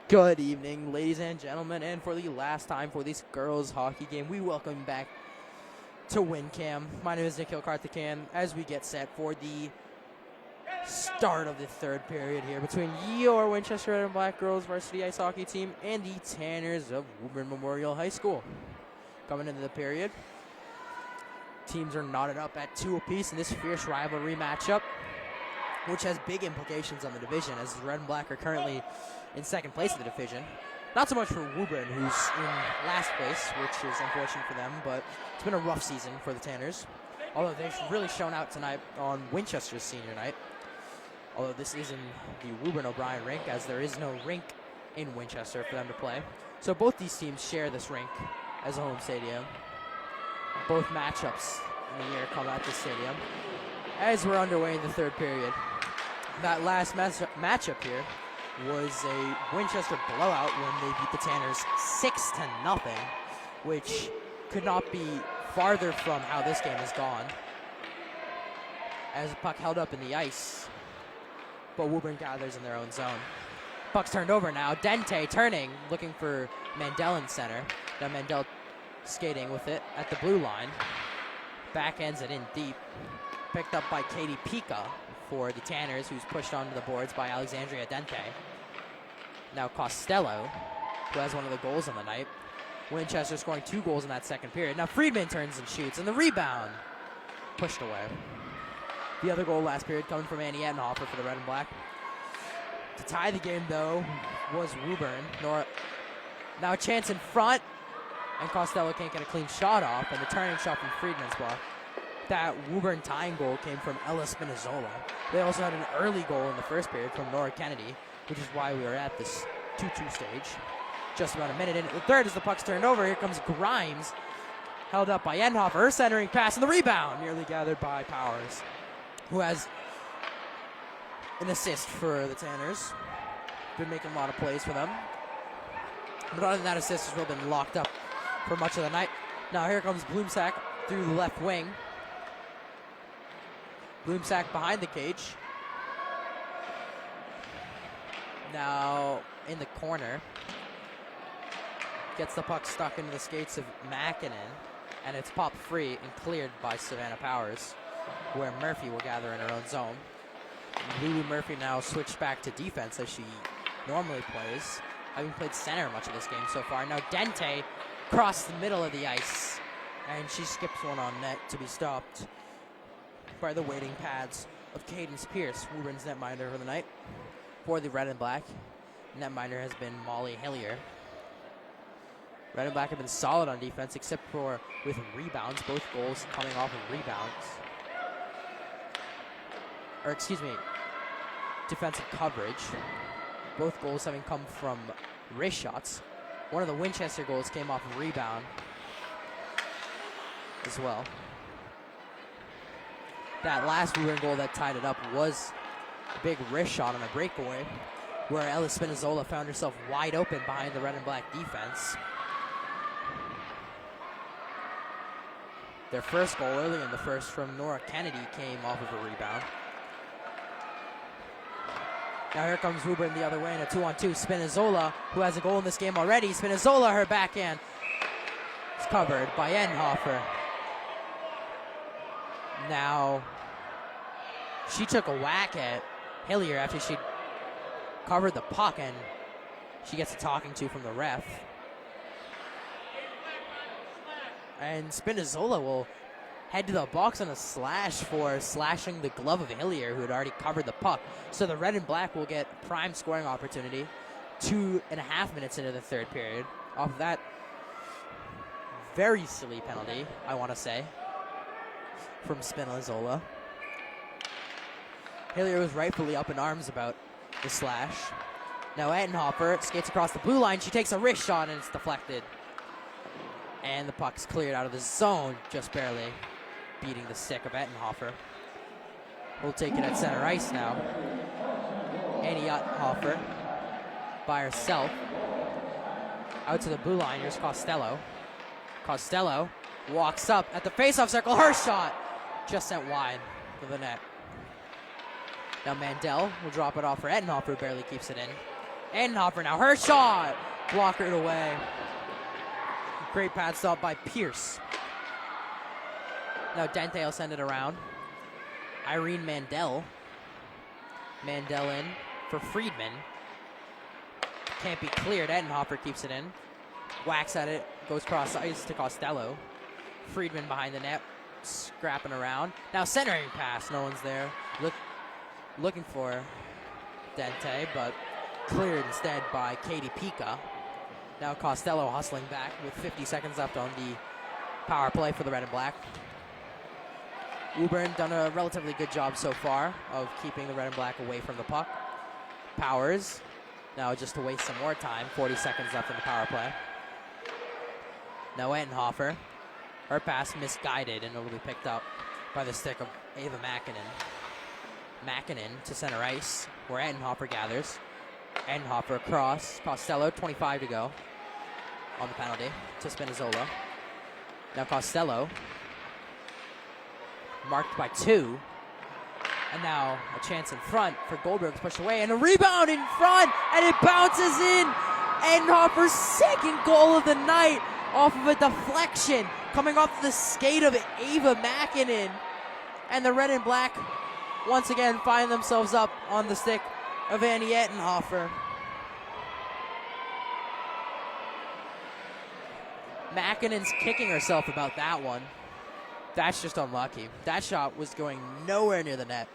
Good evening, ladies and gentlemen, and for the last time for this girls' hockey game, we welcome you back to WinCam. My name is Nikhil Karthikeyan as we get set for the start of the third period here between your Winchester Red and Black girls varsity ice hockey team and the Tanners of Woburn Memorial High School. Coming into the period, teams are knotted up at 2 apiece in this fierce rivalry matchup, which has big implications on the division as the Red and Black are currently in second place of the division. Not so much for Woburn, who's in last place, which is unfortunate for them, but it's been a rough season for the Tanners. Although they've really shown out tonight on Winchester's senior night. Although this is in the Woburn O'Brien rink, as there is no rink in Winchester for them to play. So both these teams share this rink as a home stadium. Both matchups in the year come at this stadium. As we're underway in the third period, that last matchup here was a Winchester blowout when they beat the Tanners 6-0, which could not be farther from how this game has gone. As the puck held up in the ice, but Woburn gathers in their own zone. Puck's turned over now. Dente turning, looking for Mandel in center. Now Mandel skating with it at the blue line. Backends it in deep. Picked up by Katie Pica for the Tanners, who's pushed onto the boards by Alexandria Dente. Now Costello, who has one of the goals on the night. Winchester scoring 2 goals in that second period. Now Friedman turns and shoots, and the rebound pushed away. The other goal last period coming from Annie Ettenhofer for the Red and Black. To tie the game, though, was Woburn. Now a chance in front, and Costello can't get a clean shot off, and the turning shot from Friedman's block. That Woburn tying goal came from Ella Spinazzola. They also had an early goal in the first period from Nora Kennedy, which is why we are at this 2-2 stage. Just about a minute in the third as the puck's turned over. Here comes Grimes, held up by Ettenhofer. Her centering pass and the rebound, nearly gathered by Powers, who has an assist for the Tanners. Been making a lot of plays for them. But other than that assist, has really been locked up for much of the night. Now here comes Bloomsack through the left wing. Bloomsack behind the cage. Now in the corner. Gets the puck stuck into the skates of Makinen, and it's popped free and cleared by Savannah Powers, where Murphy will gather in her own zone. Lulu Murphy now switched back to defense as she normally plays, having played center much of this game so far. Now Dente crossed the middle of the ice, and she skips one on net to be stopped by the waiting pads of Cadence Pierce, Woburn's netminder for the night. For the Red and Black, netminder has been Molly Hillier. Red and Black have been solid on defense, except for with rebounds, both goals coming off of rebounds. Or excuse me, defensive coverage. Both goals having come from wrist shots. One of the Winchester goals came off a rebound as well. That last Woburn goal that tied it up was a big wrist shot on a breakaway, where Ella Spinazzola found herself wide open behind the red and black defense. Their first goal early in the first from Nora Kennedy came off of a rebound. Now here comes Woburn the other way in a 2-on-2. Spinazzola, who has a goal in this game already. Spinazzola, her backhand is covered by Edenhofer. Now, she took a whack at Hillier after she covered the puck, and she gets a talking to from the ref. And Spinazzola will head to the box on a slash for slashing the glove of Hillier, who had already covered the puck. So the red and black will get a prime scoring opportunity 2.5 minutes into the third period off of that very silly penalty, I want to say, from Spinazzola. Hillier was rightfully up in arms about the slash. Now Edenhofer skates across the blue line. She takes a wrist shot and it's deflected. And the puck's cleared out of the zone, just barely beating the stick of Edenhofer. We'll take it at center ice now. Annie Edenhofer by herself. Out to the blue line, here's Costello. Costello walks up at the faceoff circle. Her shot just sent wide for the net. Now Mandel will drop it off for Edenhofer, who barely keeps it in. Edenhofer now, her shot! Blockered away. Great pad stop by Pierce. Now Dente will send it around. Irene Mandel. Mandel in for Friedman. Can't be cleared. Edenhofer keeps it in. Whacks at it. Goes cross ice to Costello. Friedman behind the net. Scrapping around. Now centering pass. No one's there. Looking for Dente, but cleared instead by Katie Pica. Now Costello hustling back with 50 seconds left on the power play for the red and black. Woburn done a relatively good job so far of keeping the red and black away from the puck. Powers, now just to waste some more time, 40 seconds left in the power play. Now Edenhofer, her pass misguided and it'll be picked up by the stick of Ava Makinen. Makinen to center ice, where Edenhofer gathers. Edenhofer across, Costello, 25 to go on the penalty to Spinazzola. Now Costello, marked by 2. And now a chance in front for Goldberg's pushed away, and a rebound in front, and it bounces in. Edenhofer's second goal of the night off of a deflection coming off the skate of Ava Makinen. And the red and black once again find themselves up on the stick of Annie Edenhofer. Makinen's kicking herself about that one. That's just unlucky. That shot was going nowhere near the net.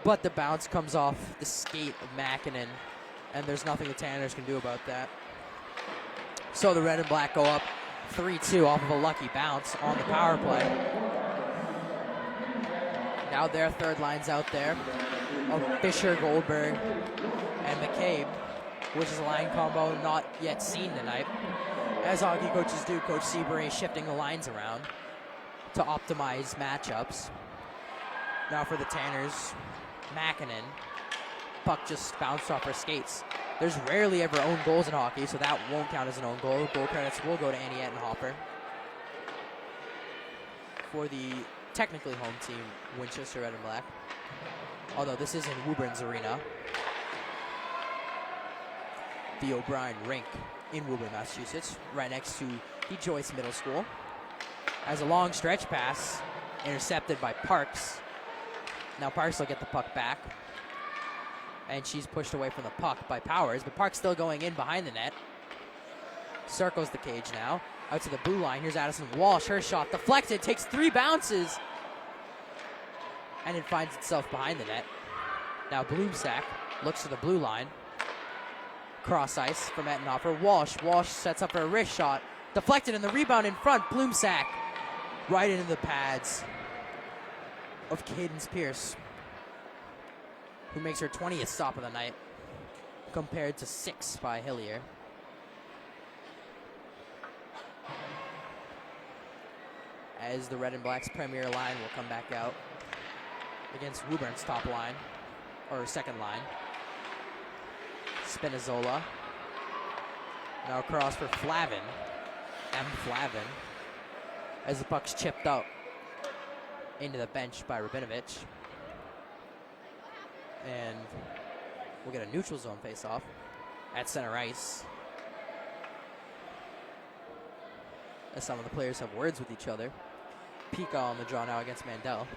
But the bounce comes off the skate of Makinen, and there's nothing the Tanners can do about that. So the red and black go up 3-2 off of a lucky bounce on the power play. Now their third line's out there of Fisher, Goldberg, and McCabe, which is a line combo not yet seen tonight. As hockey coaches do, Coach Seabury is shifting the lines around to optimize matchups. Now for the Tanners, Makinen. Puck just bounced off her skates. There's rarely ever own goals in hockey, so that won't count as an own goal. Goal credits will go to Annie Edenhofer. For the technically home team, Winchester Red and Black. Although this is in Woburn's arena. The O'Brien Rink in Woburn, Massachusetts, right next to the Joyce Middle School. As a long stretch pass, intercepted by Parks. Now Parks will get the puck back. And she's pushed away from the puck by Powers, but Parks still going in behind the net. Circles the cage now. Out to the blue line. Here's Addison Walsh. Her shot deflected. Takes 3 bounces. And it finds itself behind the net. Now Bloomsack looks to the blue line. Cross ice from Edenhofer. Walsh. Walsh sets up for a wrist shot. Deflected, and the rebound in front. Bloomsack right into the pads of Cadence Pierce, who makes her 20th stop of the night, compared to 6 by Hillier. as the red and black's premier line will come back out against Woburn's top line, or second line. Spinazzola. Now across for Flavin. M. Flavin. As the puck's chipped out into the bench by Rabinovich. And we'll get a neutral zone face-off at center ice. As some of the players have words with each other. Pika on the draw now against Mandel.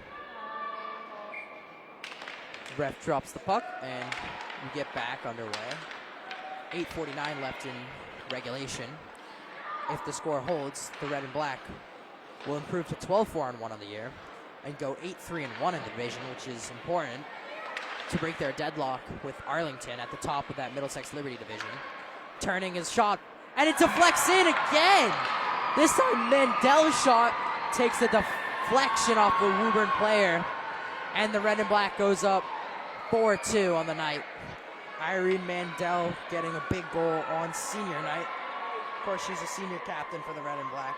Ref drops the puck, and we get back underway. 8:49 left in regulation. If the score holds, the red and black will improve to 12-4-1 on the year and go 8-3-1 in the division, which is important to break their deadlock with Arlington at the top of that Middlesex Liberty division. Turning his shot, and it deflects in again! This time Mandel's shot takes a deflection off the Woburn player, and the red and black goes up 4-2 on the night. Irene Mandel getting a big goal on senior night. Of course, she's a senior captain for the red and black.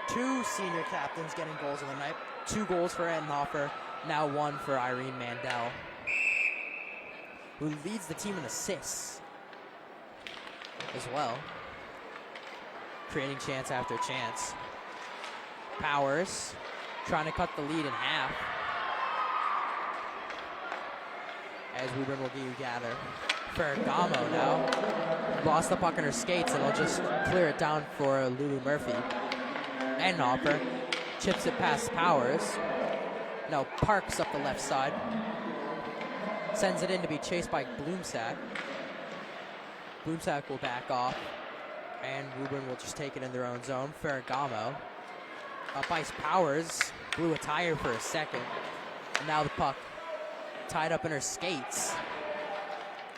2 senior captains getting goals on the night. 2 goals for Ettenhofer, now 1 for Irene Mandel, who leads the team in assists as well, creating chance after chance. Powers trying to cut the lead in half, as Woburn will gather. Ferragamo now lost the puck in her skates, and will just clear it down for Lulu Murphy. Ettenhofer chips it past Powers. Now Parks up the left side. Sends it in to be chased by Bloomsack. Bloomsack will back off, and Woburn will just take it in their own zone. Ferragamo up ice. Powers blew a tire for a second, and now the puck tied up in her skates,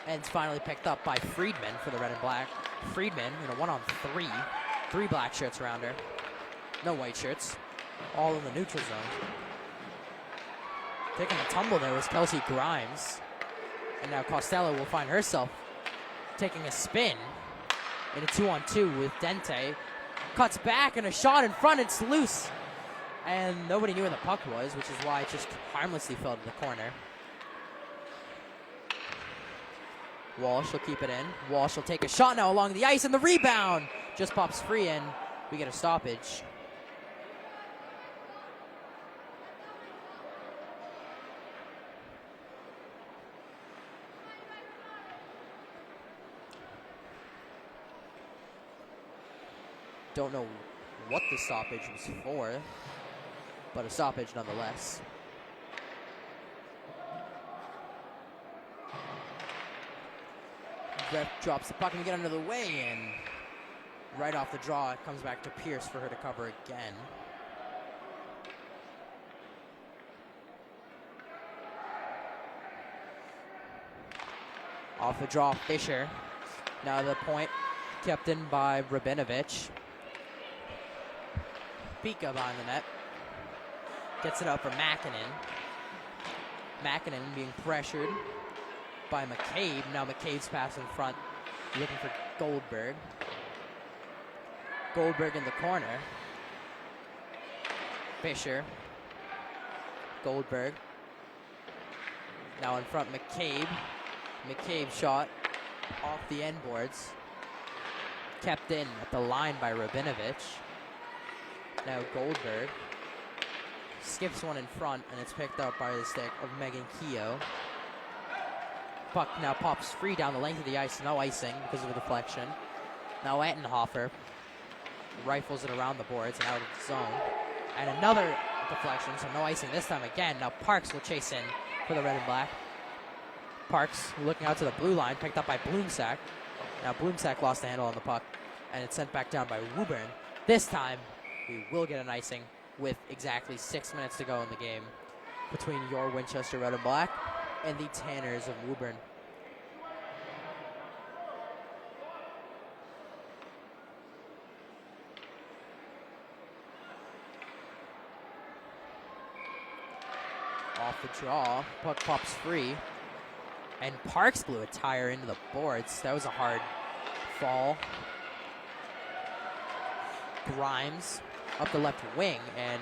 and it's finally picked up by Friedman for the red and black. Friedman in a 1-on-3. 3 black shirts around her. No white shirts. All in the neutral zone. Taking a tumble there was Kelsey Grimes. And now Costello will find herself taking a spin in a 2-on-2 with Dente. Cuts back and a shot in front. It's loose. And nobody knew where the puck was, which is why it just harmlessly fell to the corner. Walsh will keep it in. Walsh will take a shot now along the ice, and the rebound just pops free, and we get a stoppage. Don't know what the stoppage was for, but a stoppage nonetheless. Ref drops the puck and we get under the way, and right off the draw it comes back to Pierce for her to cover again. Off the draw, Fisher. Now the point kept in by Rabinovich. Pika behind the net. Gets it up for Makinen. Makinen being pressured by McCabe. Now McCabe's pass in front, looking for Goldberg. Goldberg in the corner. Fisher. Goldberg. Now in front, McCabe. McCabe shot off the end boards. Kept in at the line by Rabinovich. Now Goldberg skips one in front, and it's picked up by the stick of Megan Keogh. Puck now pops free down the length of the ice. No icing because of a deflection. Now Ettenhofer rifles it around the boards and out of the zone. And another deflection, so no icing this time again. Now Parks will chase in for the red and black. Parks looking out to the blue line, picked up by Bloomsack. Now Bloomsack lost the handle on the puck, and it's sent back down by Woburn. This time, we will get an icing with exactly 6 minutes to go in the game between your Winchester Red and Black and the Tanners of Woburn. Off the draw, puck pops free, and Parks blew a tire into the boards. That was a hard fall. Grimes up the left wing, and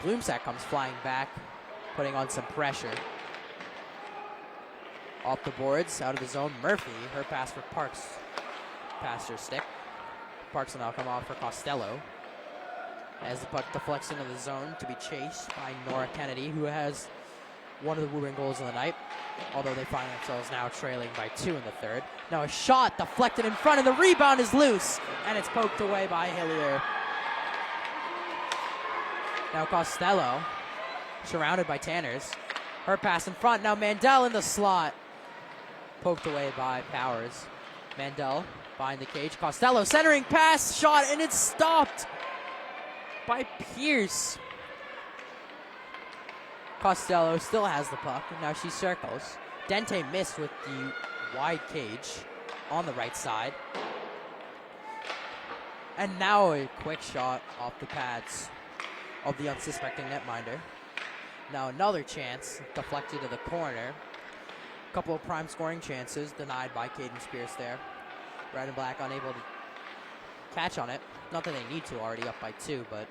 Bloomsack comes flying back, putting on some pressure. Off the boards, out of the zone, Murphy, her pass for Parks, past her stick. Parks will now come off for Costello, as the puck deflects into the zone to be chased by Nora Kennedy, who has one of the Woburn goals of the night, although they find themselves now trailing by 2 in the third. Now a shot deflected in front, and the rebound is loose, and it's poked away by Hillier. Now Costello, surrounded by Tanners. Her pass in front, now Mandel in the slot. Poked away by Powers. Mandel behind the cage. Costello centering pass, shot, and it's stopped by Pierce. Costello still has the puck, and now she circles. Dente missed with the wide cage on the right side. And now a quick shot off the pads of the unsuspecting netminder. Now another chance deflected to the corner. A couple of prime scoring chances denied by Caden Spears there. Red and Black unable to catch on it. Not that they need to, already up by 2, but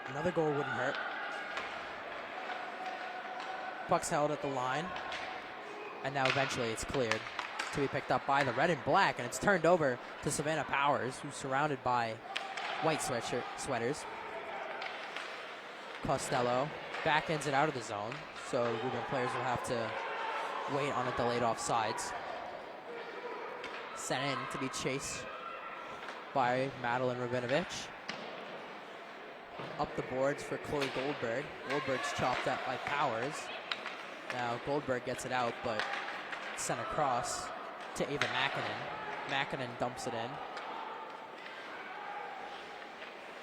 another goal wouldn't hurt. Puck's held at the line, and now eventually it's cleared to be picked up by the Red and Black, and it's turned over to Savannah Powers, who's surrounded by white sweaters. Costello backhands it out of the zone, so Woburn players will have to wait on a delayed offsides. Sent in to be chased by Madeline Rabinovich. Up the boards for Chloe Goldberg. Goldberg's chopped up by Powers. Now Goldberg gets it out, but sent across to Ava Makinen. Makinen dumps it in.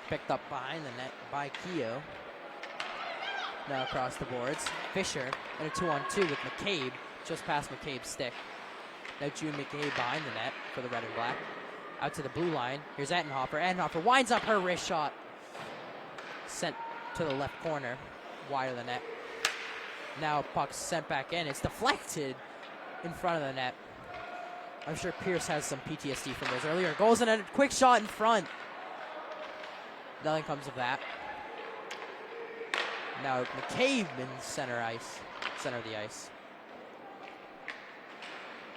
Picked up behind the net by Keogh. Now across the boards. Fisher in a 2-on-2 with McCabe, just past McCabe's stick. Now June McCabe behind the net for the Red and Black. Out to the blue line. Here's Ettenhofer. Ettenhofer winds up her wrist shot. Sent to the left corner, wide of the net. Now puck's sent back in. It's deflected in front of the net. I'm sure Pierce has some PTSD from those earlier goals, and a quick shot in front. Nothing comes of that. Now McCabe in center of the ice.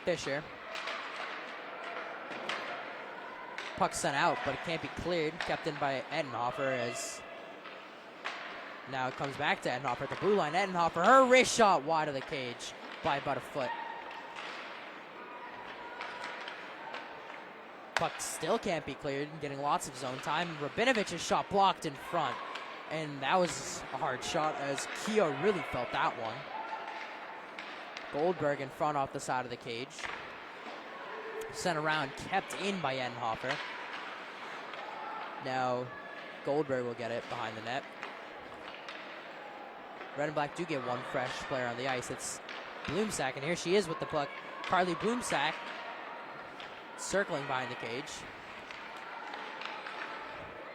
Fisher. Puck sent out, but it can't be cleared. Kept in by Ettenhofer as now it comes back to Ettenhofer at the blue line. Ettenhofer, her wrist shot wide of the cage by about a foot. Puck still can't be cleared, getting lots of zone time. Rabinovich's shot blocked in front, and that was a hard shot as Keogh really felt that one. Goldberg in front off the side of the cage. Sent around, kept in by Ettenhofer. Now Goldberg will get it behind the net. Red and Black do get one fresh player on the ice. It's Bloomsack, and here she is with the puck. Carly Bloomsack circling behind the cage.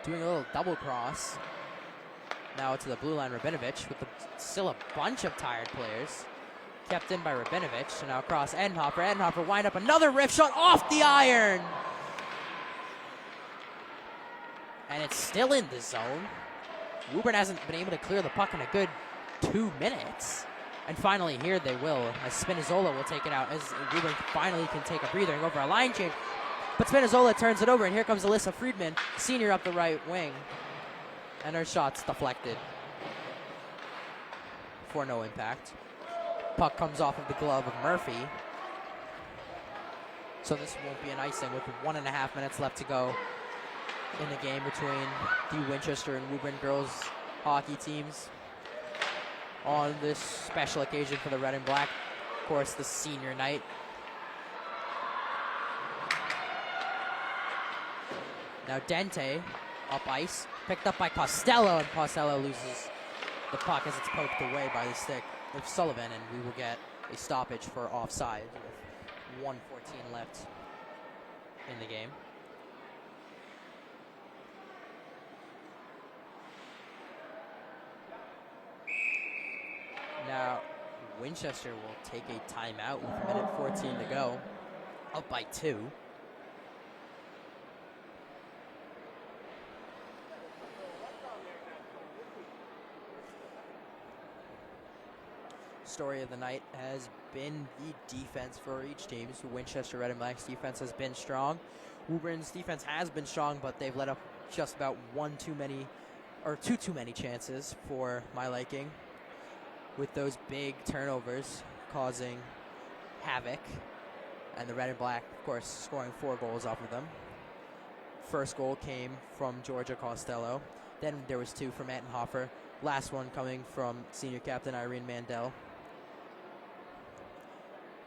Doing a little double cross. Now to the blue line, Rabinovich, with still a bunch of tired players. Kept in by Rabinovich, and now across Ettenhofer. Ettenhofer wind up another rip shot off the iron. And it's still in the zone. Woburn hasn't been able to clear the puck in a good 2 minutes. And finally here they will, as Spinazzola will take it out, as Woburn finally can take a breather and go for a line change. But Spinazzola turns it over, and here comes Alyssa Friedman, senior up the right wing. And her shot's deflected for no impact. Puck comes off of the glove of Murphy. So this won't be an icing with 1.5 minutes left to go in the game between the Winchester and Woburn girls hockey teams on this special occasion for the Red and Black. Of course, the senior night. Now Dente up ice, picked up by Costello, and Costello loses the puck as it's poked away by the stick of Sullivan, and we will get a stoppage for offside with 1:14 left in the game. Now Winchester will take a timeout with 1:14 to go, up by 2. story of the night has been the defense for each team. So Winchester Red and Black's defense has been strong. Woburn's defense has been strong, but they've let up just about two too many chances for my liking, with those big turnovers causing havoc, and the Red and Black, of course, scoring 4 goals off of them. First goal came from Georgia Costello. Then there was 2 from Ettenhofer. Last one coming from senior captain Irene Mandel.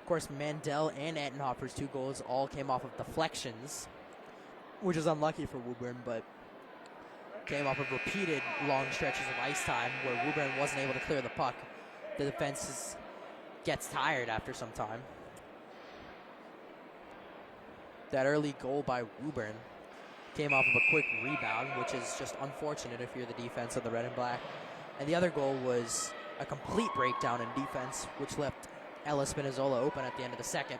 Of course, Mandel and Ettenhofer's 2 goals all came off of deflections, which is unlucky for Woburn, but came off of repeated long stretches of ice time where Woburn wasn't able to clear the puck. The defense gets tired after some time. That early goal by Woburn came off of a quick rebound, which is just unfortunate if you're the defense of the Red and Black. And the other goal was a complete breakdown in defense, which left Ella Spinazzola open at the end of the second.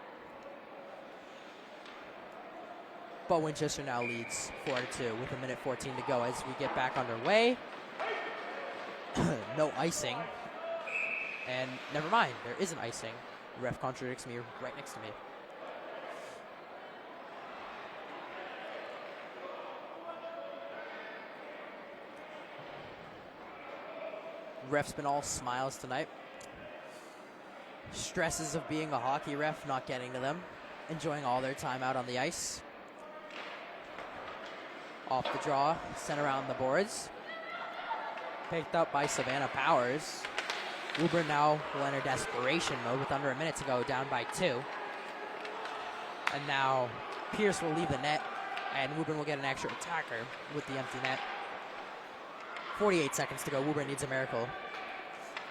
But Winchester now leads 4-2 with 1:14 to go as we get back underway. No icing. And never mind, there isn't icing. The ref contradicts me right next to me. Ref's been all smiles tonight. Stresses of being a hockey ref not getting to them. Enjoying all their time out on the ice. Off the draw, sent around the boards. Picked up by Savannah Powers. Woburn now will enter desperation mode with under a minute to go, down by 2. And now Pierce will leave the net, and Woburn will get an extra attacker with the empty net. 48 seconds to go. Woburn needs a miracle.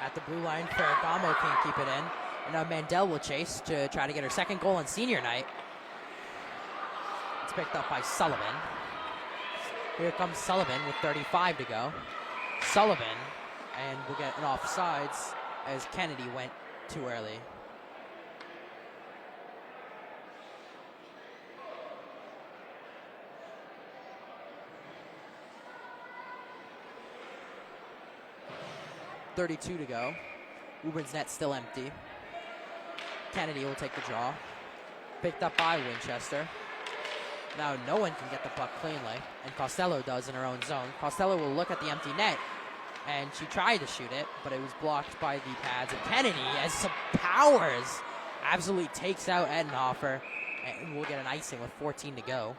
At the blue line, Ferragamo can't keep it in. And now Mandel will chase to try to get her second goal on senior night. It's picked up by Sullivan. Here comes Sullivan with 35 to go. Sullivan, and we'll get an offsides as Kennedy went too early. .32 to go. Woburn's net still empty. Kennedy will take the draw. Picked up by Winchester. Now no one can get the puck cleanly, and Costello does in her own zone. Costello will look at the empty net, and she tried to shoot it, but it was blocked by the pads of Kennedy as some Powers absolutely takes out Ettenhofer, and we'll get an icing with 14 to go.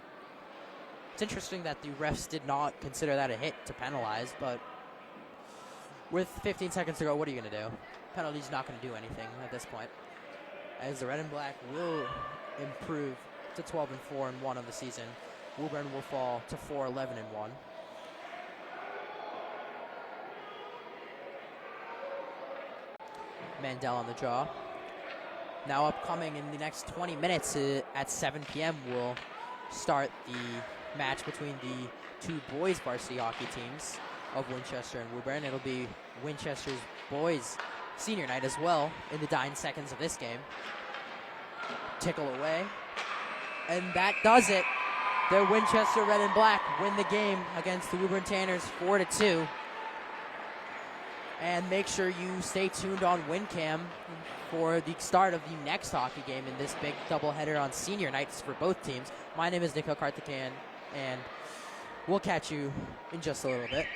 It's interesting that the refs did not consider that a hit to penalize, but with 15 seconds to go, what are you going to do? Penalty's not going to do anything at this point, as the Red and Black will improve to 12-4-1 on the season. Woburn will fall to 4-11-1. Mandel on the draw. Now upcoming in the next 20 minutes at 7 p.m. will start the match between the 2 boys varsity hockey teams of Winchester and Woburn. It'll be Winchester's boys senior night as well in the dying seconds of this game. Tickle away. And that does it. The Winchester Red and Black win the game against the Woburn Tanners 4-2. And make sure you stay tuned on WinCam for the start of the next hockey game in this big doubleheader on senior nights for both teams. My name is Nico Karthikeyan, and we'll catch you in just a little bit.